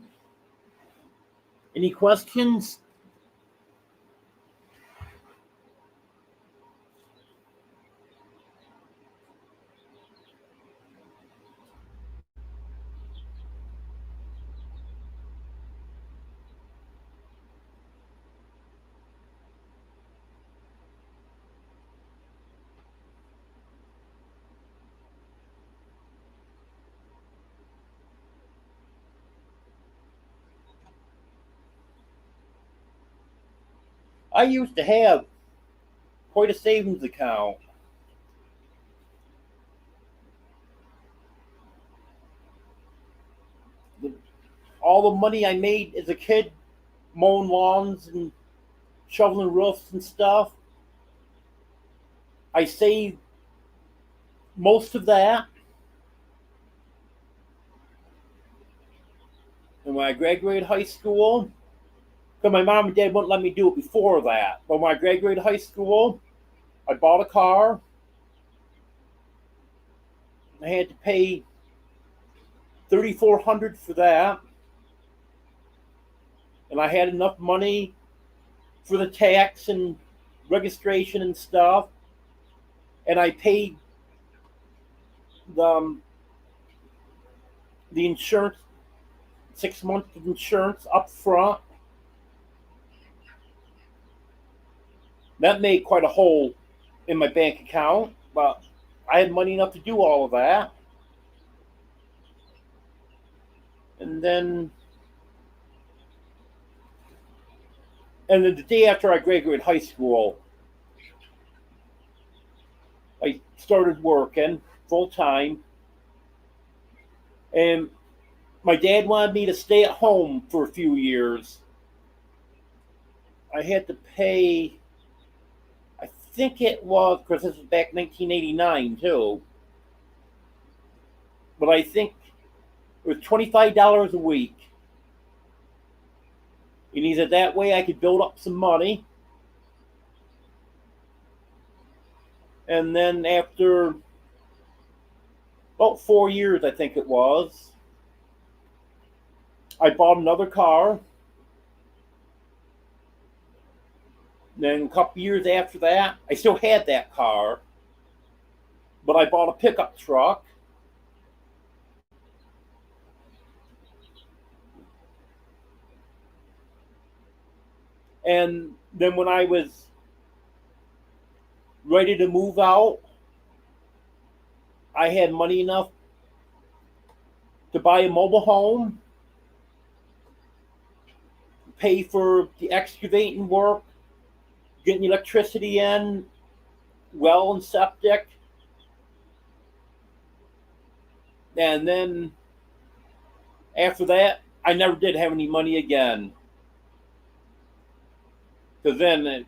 any questions? I used to have quite a savings account. All the money I made as a kid mowing lawns and shoveling roofs and stuff, I saved most of that. And when I graduated high school, because my mom and dad wouldn't let me do it before that, but when I graduated high school, I bought a car. I had to pay $3,400 for that, and I had enough money for the tax and registration and stuff, and I paid the insurance, 6 months of insurance up front. That made quite a hole in my bank account, but I had money enough to do all of that. And then the day after I graduated high school, I started working full time. And my dad wanted me to stay at home for a few years. I had to pay, I think it was, because this was back in 1989 too. but I think it was $25 a week. And he said that way I could build up some money. And then after about 4 years, I think it was, I bought another car. Then a couple years after that, I still had that car, but I bought a pickup truck. And then when I was ready to move out, I had money enough to buy a mobile home, pay for the excavating work, getting electricity in, well and septic. And then after that, I never did have any money again. Because then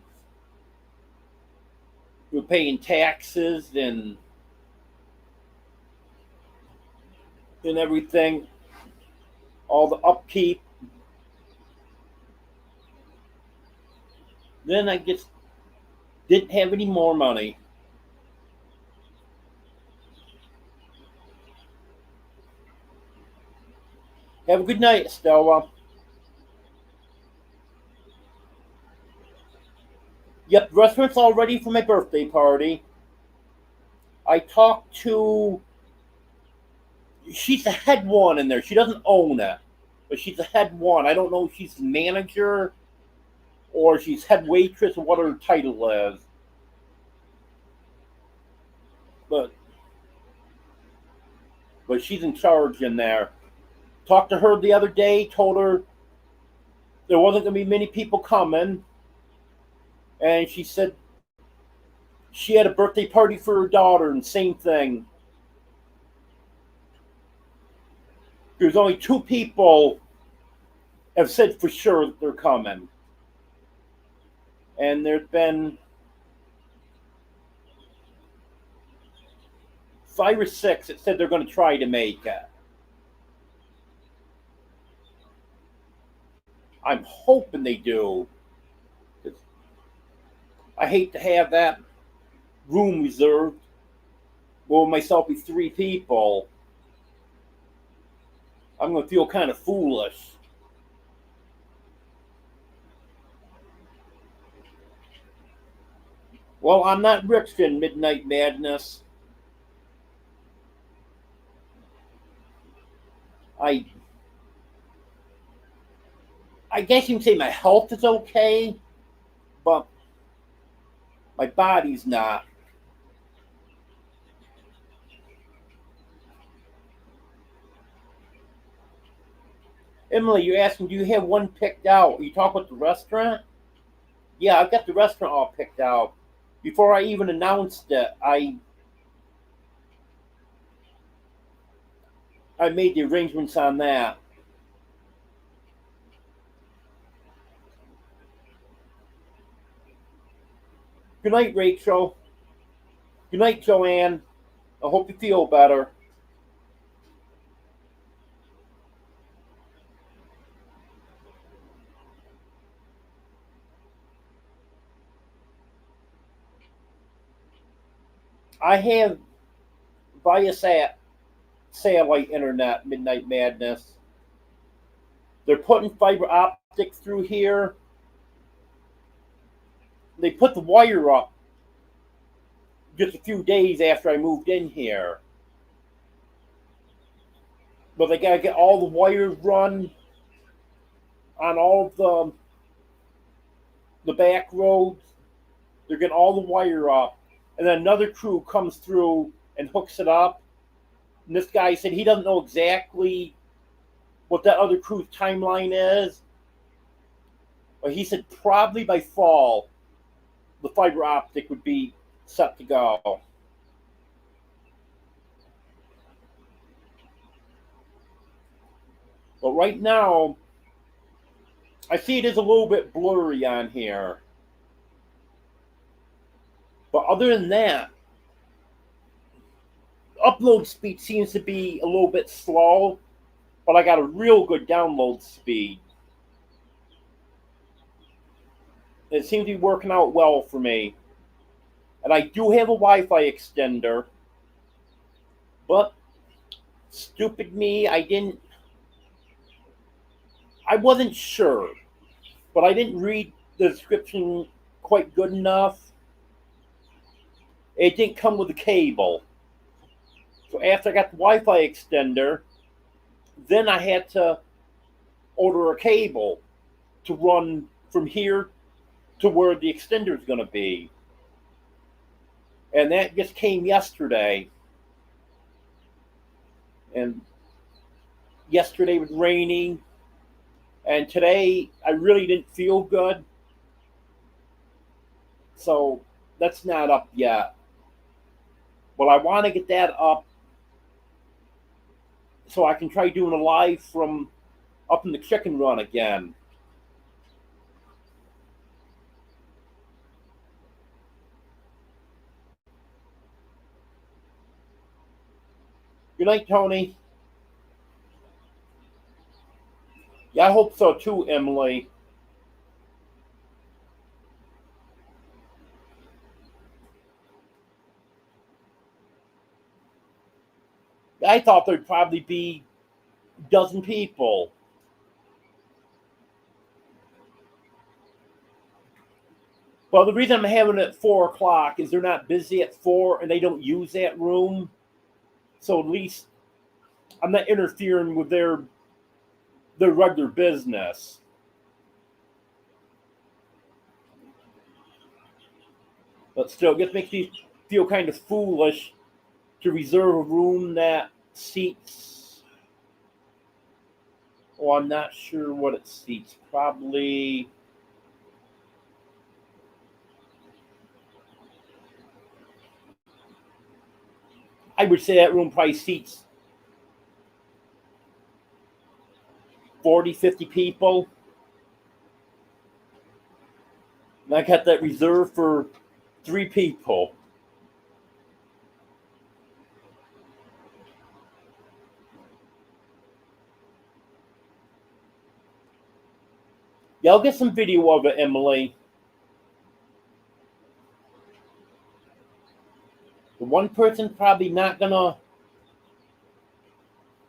we were paying taxes and everything, all the upkeep. Then I just didn't have any more money. Have a good night, Stella. Yep, the restaurant's all ready for my birthday party. I talked to... She's the head one in there. She doesn't own it, but she's the head one. I don't know if she's the manager or she's head waitress or what her title is. But she's in charge in there. Talked to her the other day, told her there wasn't going to be many people coming. And she said she had a birthday party for her daughter, and same thing. There's only 2 people have said for sure that they're coming. And there's been 5 or 6 that said they're going to try to make it. I'm hoping they do. I hate to have that room reserved. Will myself be 3 people. I'm going to feel kind of foolish. Well, I'm not rich in Midnight Madness. I guess you can say my health is okay, but my body's not. Emily, you're asking, do you have one picked out? Are you talking about the restaurant? Yeah, I've got the restaurant all picked out. Before I even announced it, I made the arrangements on that. Good night, Rachel. Good night, Joanne. I hope you feel better. I have Viasat satellite internet, Midnight Madness. They're putting fiber optic through here. They put the wire up just a few days after I moved in here. But they got to get all the wires run on all of the back roads. They're getting all the wire up. And then another crew comes through and hooks it up. And this guy said he doesn't know exactly what that other crew's timeline is. But he said probably by fall, the fiber optic would be set to go. But right now, I see it is a little bit blurry on here. But other than that, upload speed seems to be a little bit slow, but I got a real good download speed. It seems to be working out well for me. And I do have a Wi-Fi extender, but stupid me, I wasn't sure, but I didn't read the description quite good enough. It didn't come with a cable. So after I got the Wi-Fi extender, then I had to order a cable to run from here to where the extender is going to be. And that just came yesterday. And yesterday was raining. And today I really didn't feel good. So that's not up yet. But I want to get that up so I can try doing a live from up in the chicken run again. Good night, Tony. Yeah, I hope so too, Emily. I thought there'd probably be a dozen people. Well, the reason I'm having it at 4 o'clock is they're not busy at 4 and they don't use that room. So at least I'm not interfering with their regular business. But still, it just makes me feel kind of foolish to reserve a room that seats. Oh, I'm not sure what it seats. Probably. I would say that room probably seats 40, 50 people. And I got that reserved for 3 people. Yeah, I'll get some video of it, Emily. The one person's probably not gonna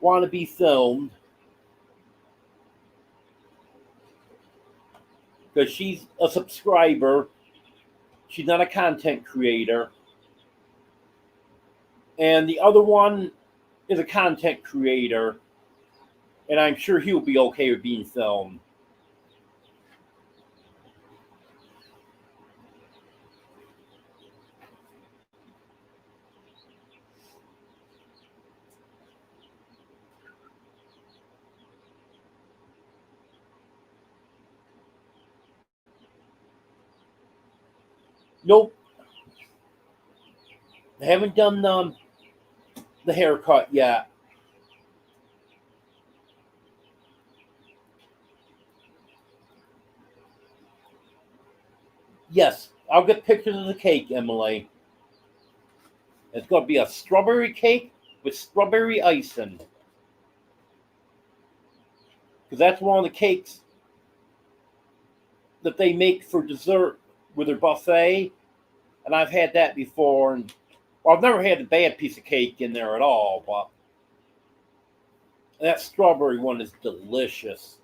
want to be filmed because she's a subscriber. She's not a content creator. And the other one is a content creator. And I'm sure he'll be okay with being filmed. Nope. I haven't done the haircut yet. Yes, I'll get pictures of the cake, Emily. It's going to be a strawberry cake with strawberry icing. Because that's one of the cakes that they make for dessert with their buffet. And I've had that before. And well, I've never had a bad piece of cake in there at all. But that strawberry one is delicious.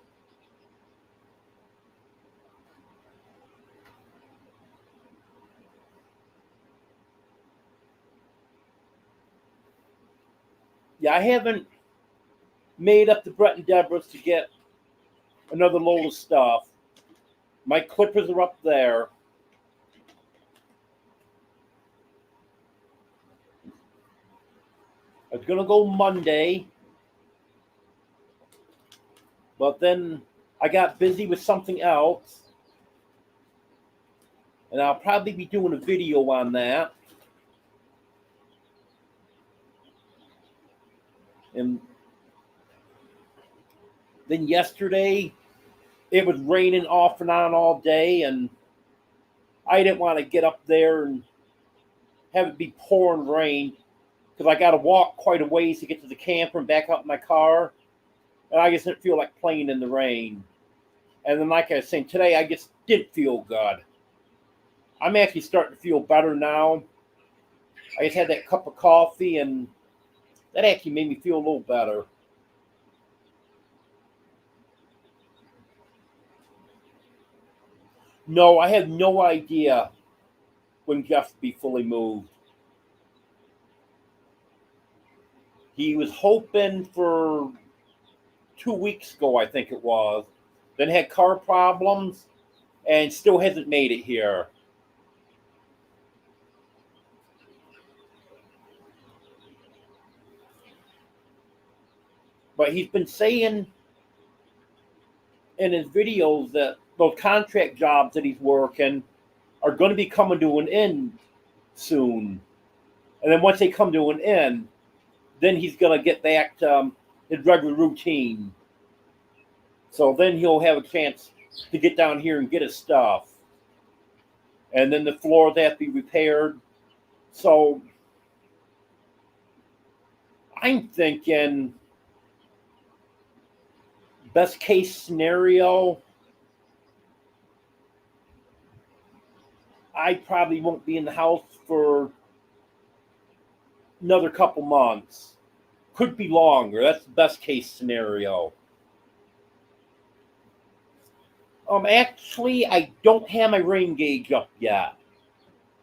Yeah, I haven't made up the Brett and Deborah's to get another load of stuff. My clippers are up there. I was going to go Monday, but then I got busy with something else. And I'll probably be doing a video on that. And then yesterday, it was raining off and on all day, and I didn't want to get up there and have it be pouring rain. because I got to walk quite a ways to get to the camper and back up in my car. And I just didn't feel like playing in the rain. And then, like I was saying, today I just didn't feel good. I'm actually starting to feel better now. I just had that cup of coffee, and that actually made me feel a little better. No, I have no idea when Jeff will be fully moved. He was hoping for 2 weeks ago, I think it was. Then had car problems and still hasn't made it here. But he's been saying in his videos that those contract jobs that he's working are going to be coming to an end soon. And then once they come to an end, then he's going to get back to his regular routine. So then he'll have a chance to get down here and get his stuff. And then the floors have to be repaired. So I'm thinking best case scenario, I probably won't be in the house for another couple months. Could be longer. That's the best case scenario. Actually, I don't have my rain gauge up yet.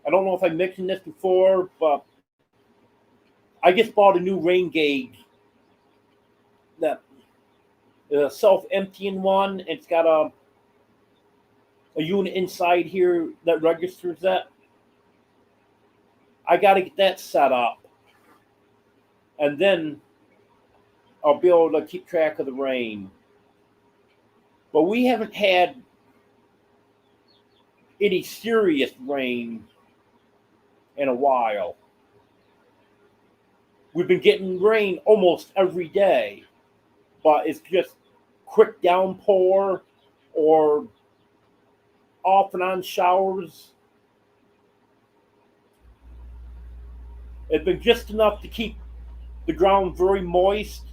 I don't know if I mentioned this before, but I just bought a new rain gauge that is a self-emptying one. It's got a unit inside here that registers that. I got to get that set up, and then I'll be able to keep track of the rain. But we haven't had any serious rain in a while. We've been getting rain almost every day, but it's just quick downpour or off and on showers. It's been just enough to keep the ground very moist.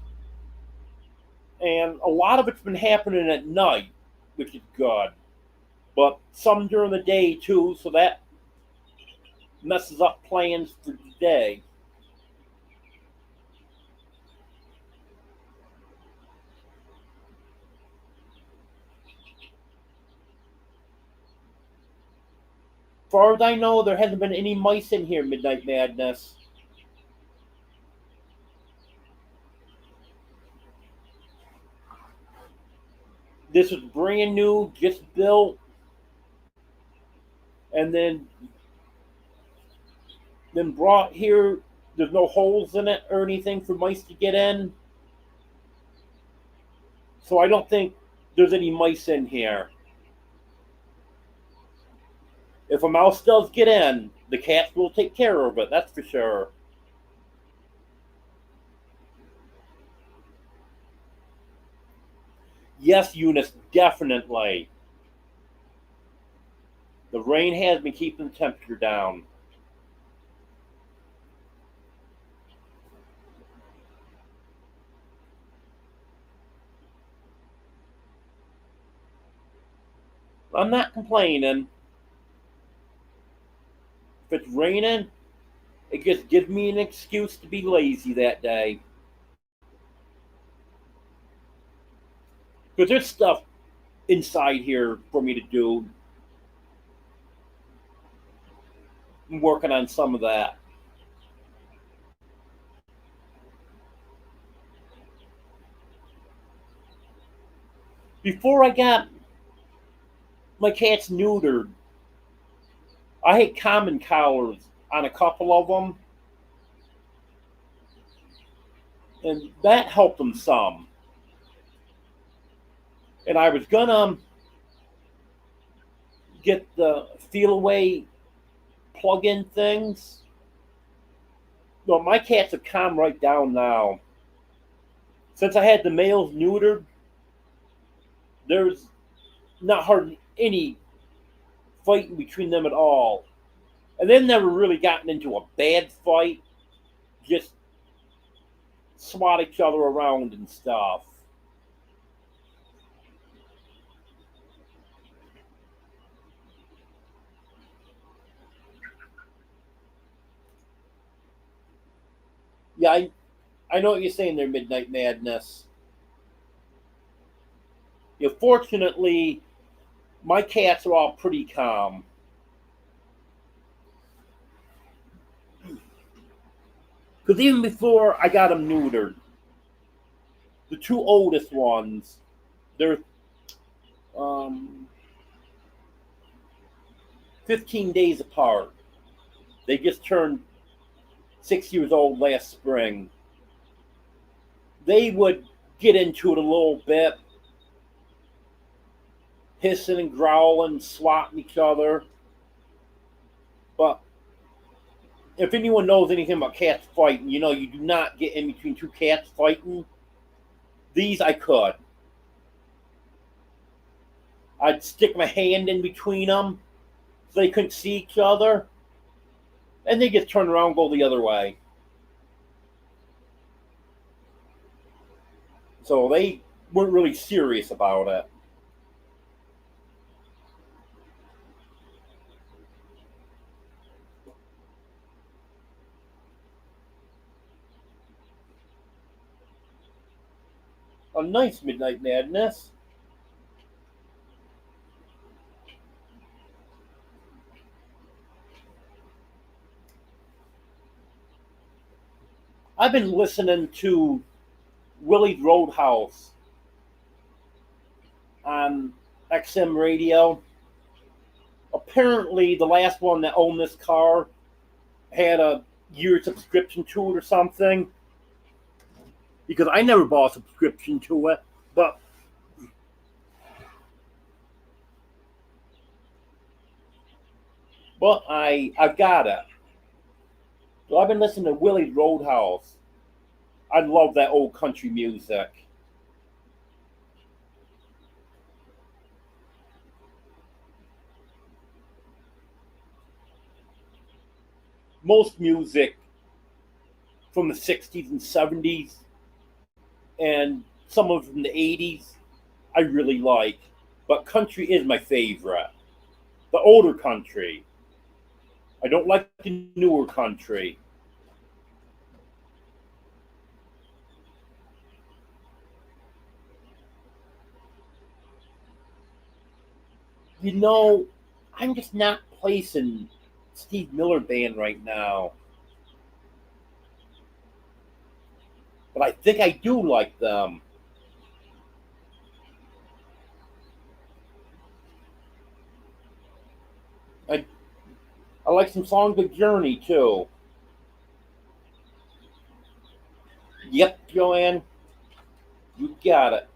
And a lot of it's been happening at night, which is good. But some during the day too, so that messes up plans for the day. As far as I know, there hasn't been any mice in here, Midnight Madness. This was brand new, just built. And then brought here. There's no holes in it or anything for mice to get in. So I don't think there's any mice in here. If a mouse does get in, the cats will take care of it, that's for sure. Yes, Eunice, definitely. The rain has been keeping the temperature down. I'm not complaining. If it's raining, it just gives me an excuse to be lazy that day. Because there's stuff inside here for me to do. I'm working on some of that. Before I got my cats neutered, I had common collars on a couple of them, and that helped them some. And I was gonna get the feel away plug-in things. No, my cats have calmed right down now. Since I had the males neutered, there's not hardly any fighting between them at all. And they've never really gotten into a bad fight. just swat each other around and stuff. Yeah, I know what you're saying there, Midnight Madness. Fortunately, my cats are all pretty calm. Because even before I got them neutered, the two oldest ones, they're um, 15 days apart. They just turned 6 years old last spring. They would get into it a little bit, hissing and growling, swatting each other. But if anyone knows anything about cats fighting, you do not get in between two cats fighting. These I could. I'd stick my hand in between them so they couldn't see each other, and they just turn around and go the other way. So they weren't really serious about it. A nice Midnight Madness. I've been listening to Willie's Roadhouse on XM radio. Apparently, the last one that owned this car had a year subscription to it or something. Because I never bought a subscription to it, but I've got it. So I've been listening to Willie's Roadhouse. I love that old country music. Most music from the 60s and 70s and some of it from the 80s I really like. But country is my favorite. The older country. I don't like the newer country. You know, I'm just not placing Steve Miller Band right now. But I think I do like them. I, I like some songs of Journey too. Yep, Joanne, you got it.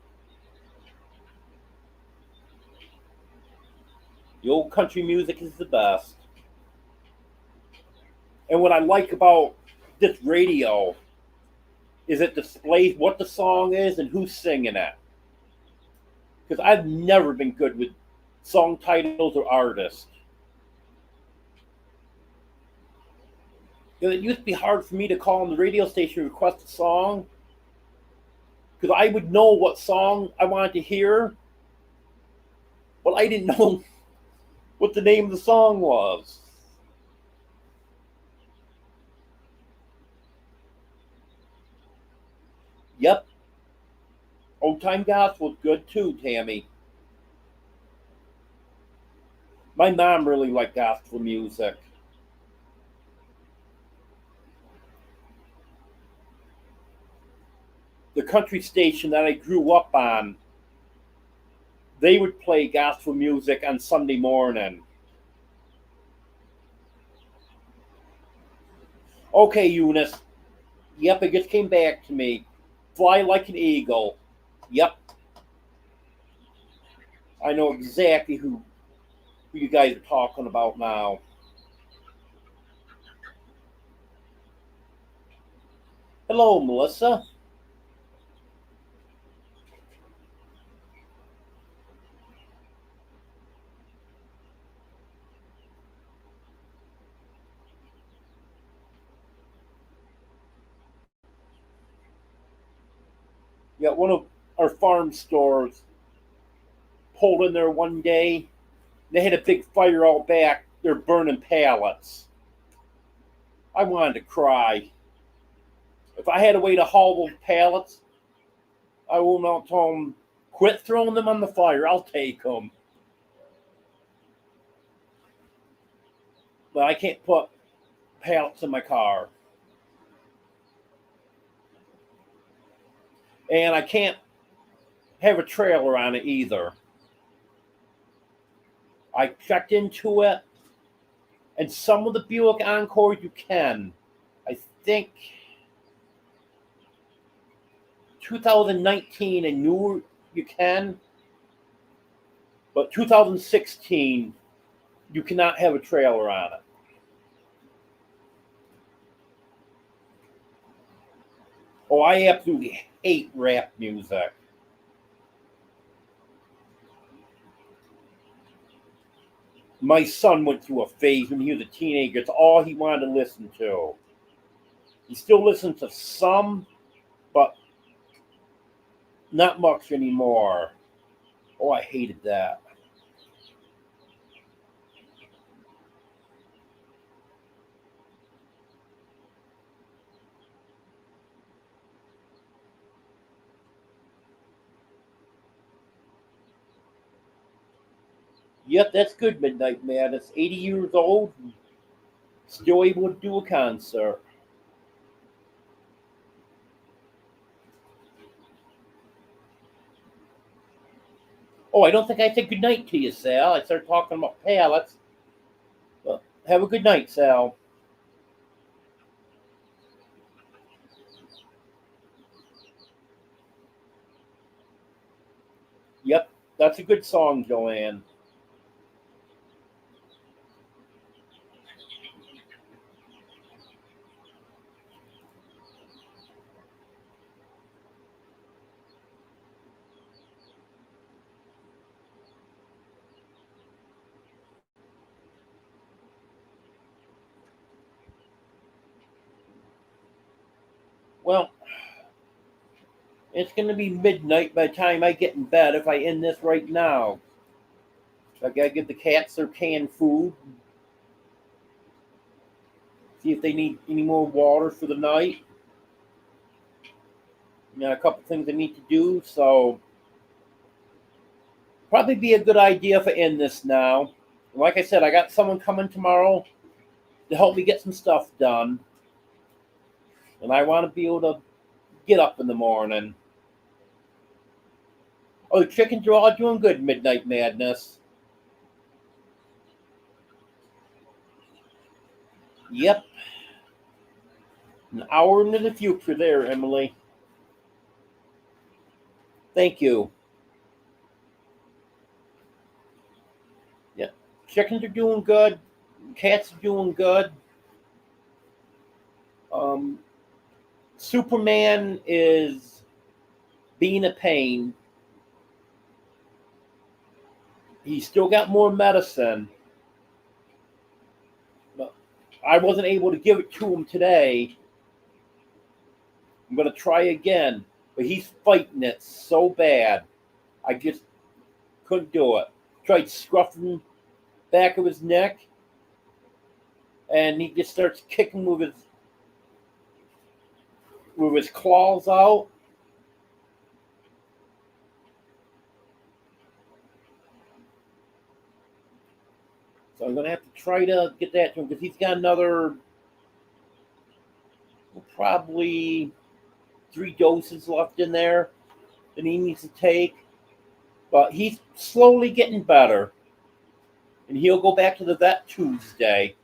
The old country music is the best. And what I like about this radio is it displays what the song is and who's singing it. Because I've never been good with song titles or artists. Because it used to be hard for me to call on the radio station and request a song. Because I would know what song I wanted to hear, but I didn't know what the name of the song was. Yep. Old Time Gospel's good too, Tammy. My mom really liked gospel music. The country station that I grew up on, they would play gospel music on Sunday morning. Okay, Eunice. Yep, it just came back to me. Fly like an eagle. Yep. I know exactly who you guys are talking about now. Hello, Melissa. Yeah, one of our farm stores pulled in there one day. They had a big fire out back. They're burning pallets. I wanted to cry. If I had a way to haul those pallets, I will not tell them, quit throwing them on the fire. I'll take them. But I can't put pallets in my car. And I can't have a trailer on it either. I checked into it, and some of the Buick Encores you can. I think 2019 and newer you can, but 2016 you cannot have a trailer on it. Oh, I absolutely hate rap music. My son went through a phase when he was a teenager. It's all he wanted to listen to. He still listens to some, but not much anymore. Oh, I hated that. Yep, that's good, Midnight Madness. 80 years old, still able to do a concert. Oh, I don't think I said good night to you, Sal. I started talking about pallets. Well, have a good night, Sal. Yep, that's a good song, Joanne. Well, it's going to be midnight by the time I get in bed if I end this right now. So I got to give the cats their canned food. See if they need any more water for the night. A couple things I need to do. So probably be a good idea if I end this now. Like I said, I got someone coming tomorrow to help me get some stuff done. And I want to be able to get up in the morning. Oh, the chickens are all doing good, Midnight Madness. Yep. An hour into the future there, Emily. Thank you. Yeah. Chickens are doing good. Cats are doing good. Um, Superman is being a pain. He's still got more medicine. But I wasn't able to give it to him today. I'm going to try again. But he's fighting it so bad. I just couldn't do it. Tried scruffing back of his neck. And he just starts kicking with his claws out. So I'm going to have to try to get that to him because he's got another probably 3 doses left in there that he needs to take. But he's slowly getting better. And he'll go back to the vet Tuesday.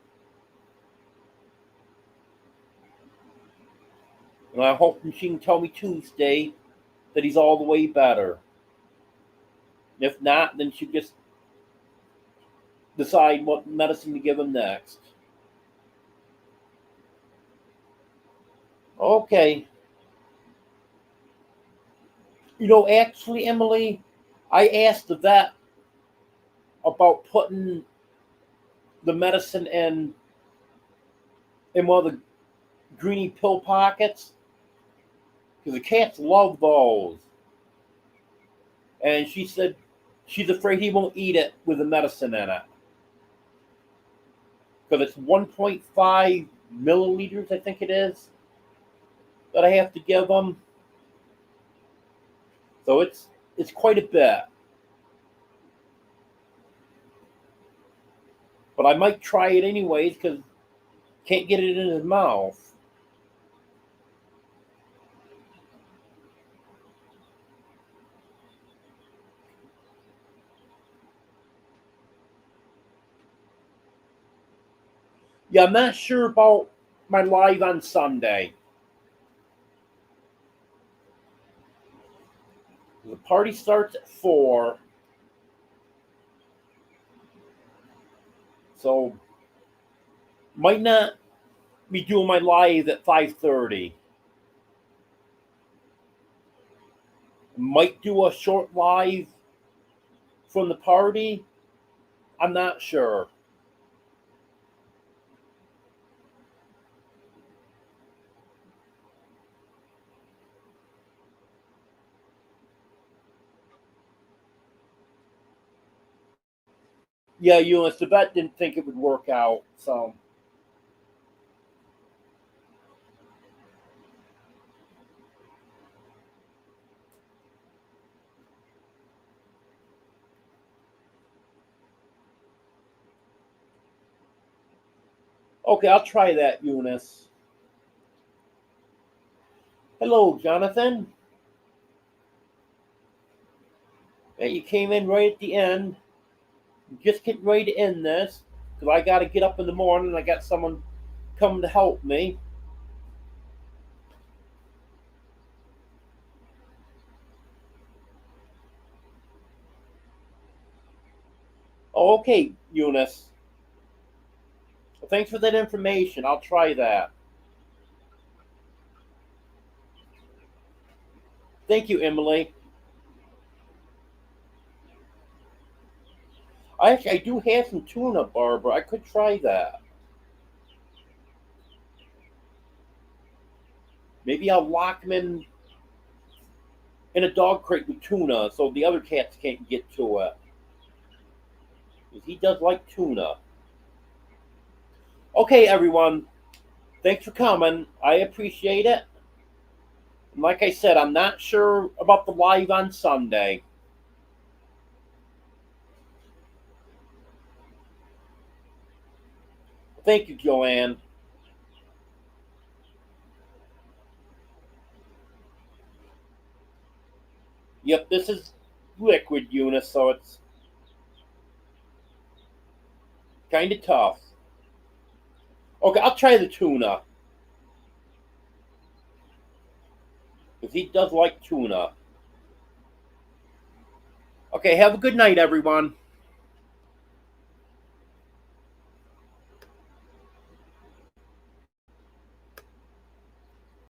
And I hope she can tell me Tuesday that he's all the way better. If not, then she just decide what medicine to give him next. Okay. Actually, Emily, I asked the vet about putting the medicine in one of the greeny pill pockets because the cats love those. And she said she's afraid he won't eat it with the medicine in it. Because it's 1.5 milliliters, I think it is, that I have to give him. So it's quite a bit. But I might try it anyways because can't get it in his mouth. Yeah, I'm not sure about my live on Sunday. The party starts at 4. So might not be doing my live at 5:30. Might do a short live from the party. I'm not sure. Yeah, Eunice, the vet didn't think it would work out, so. Okay, I'll try that, Eunice. Hello, Jonathan. Hey, you came in right at the end. Just getting ready to end this because I got to get up in the morning and I got someone coming to help me. Oh, okay, Eunice. Well, thanks for that information. I'll try that. Thank you, Emily. I do have some tuna, Barbara. I could try that. Maybe I'll lock him in a dog crate with tuna so the other cats can't get to it. Because he does like tuna. Okay, everyone. Thanks for coming. I appreciate it. And like I said, I'm not sure about the live on Sunday. Thank you, Joanne. Yep, this is liquid, Eunice, so it's kind of tough. Okay, I'll try the tuna. Because he does like tuna. Okay, have a good night, everyone.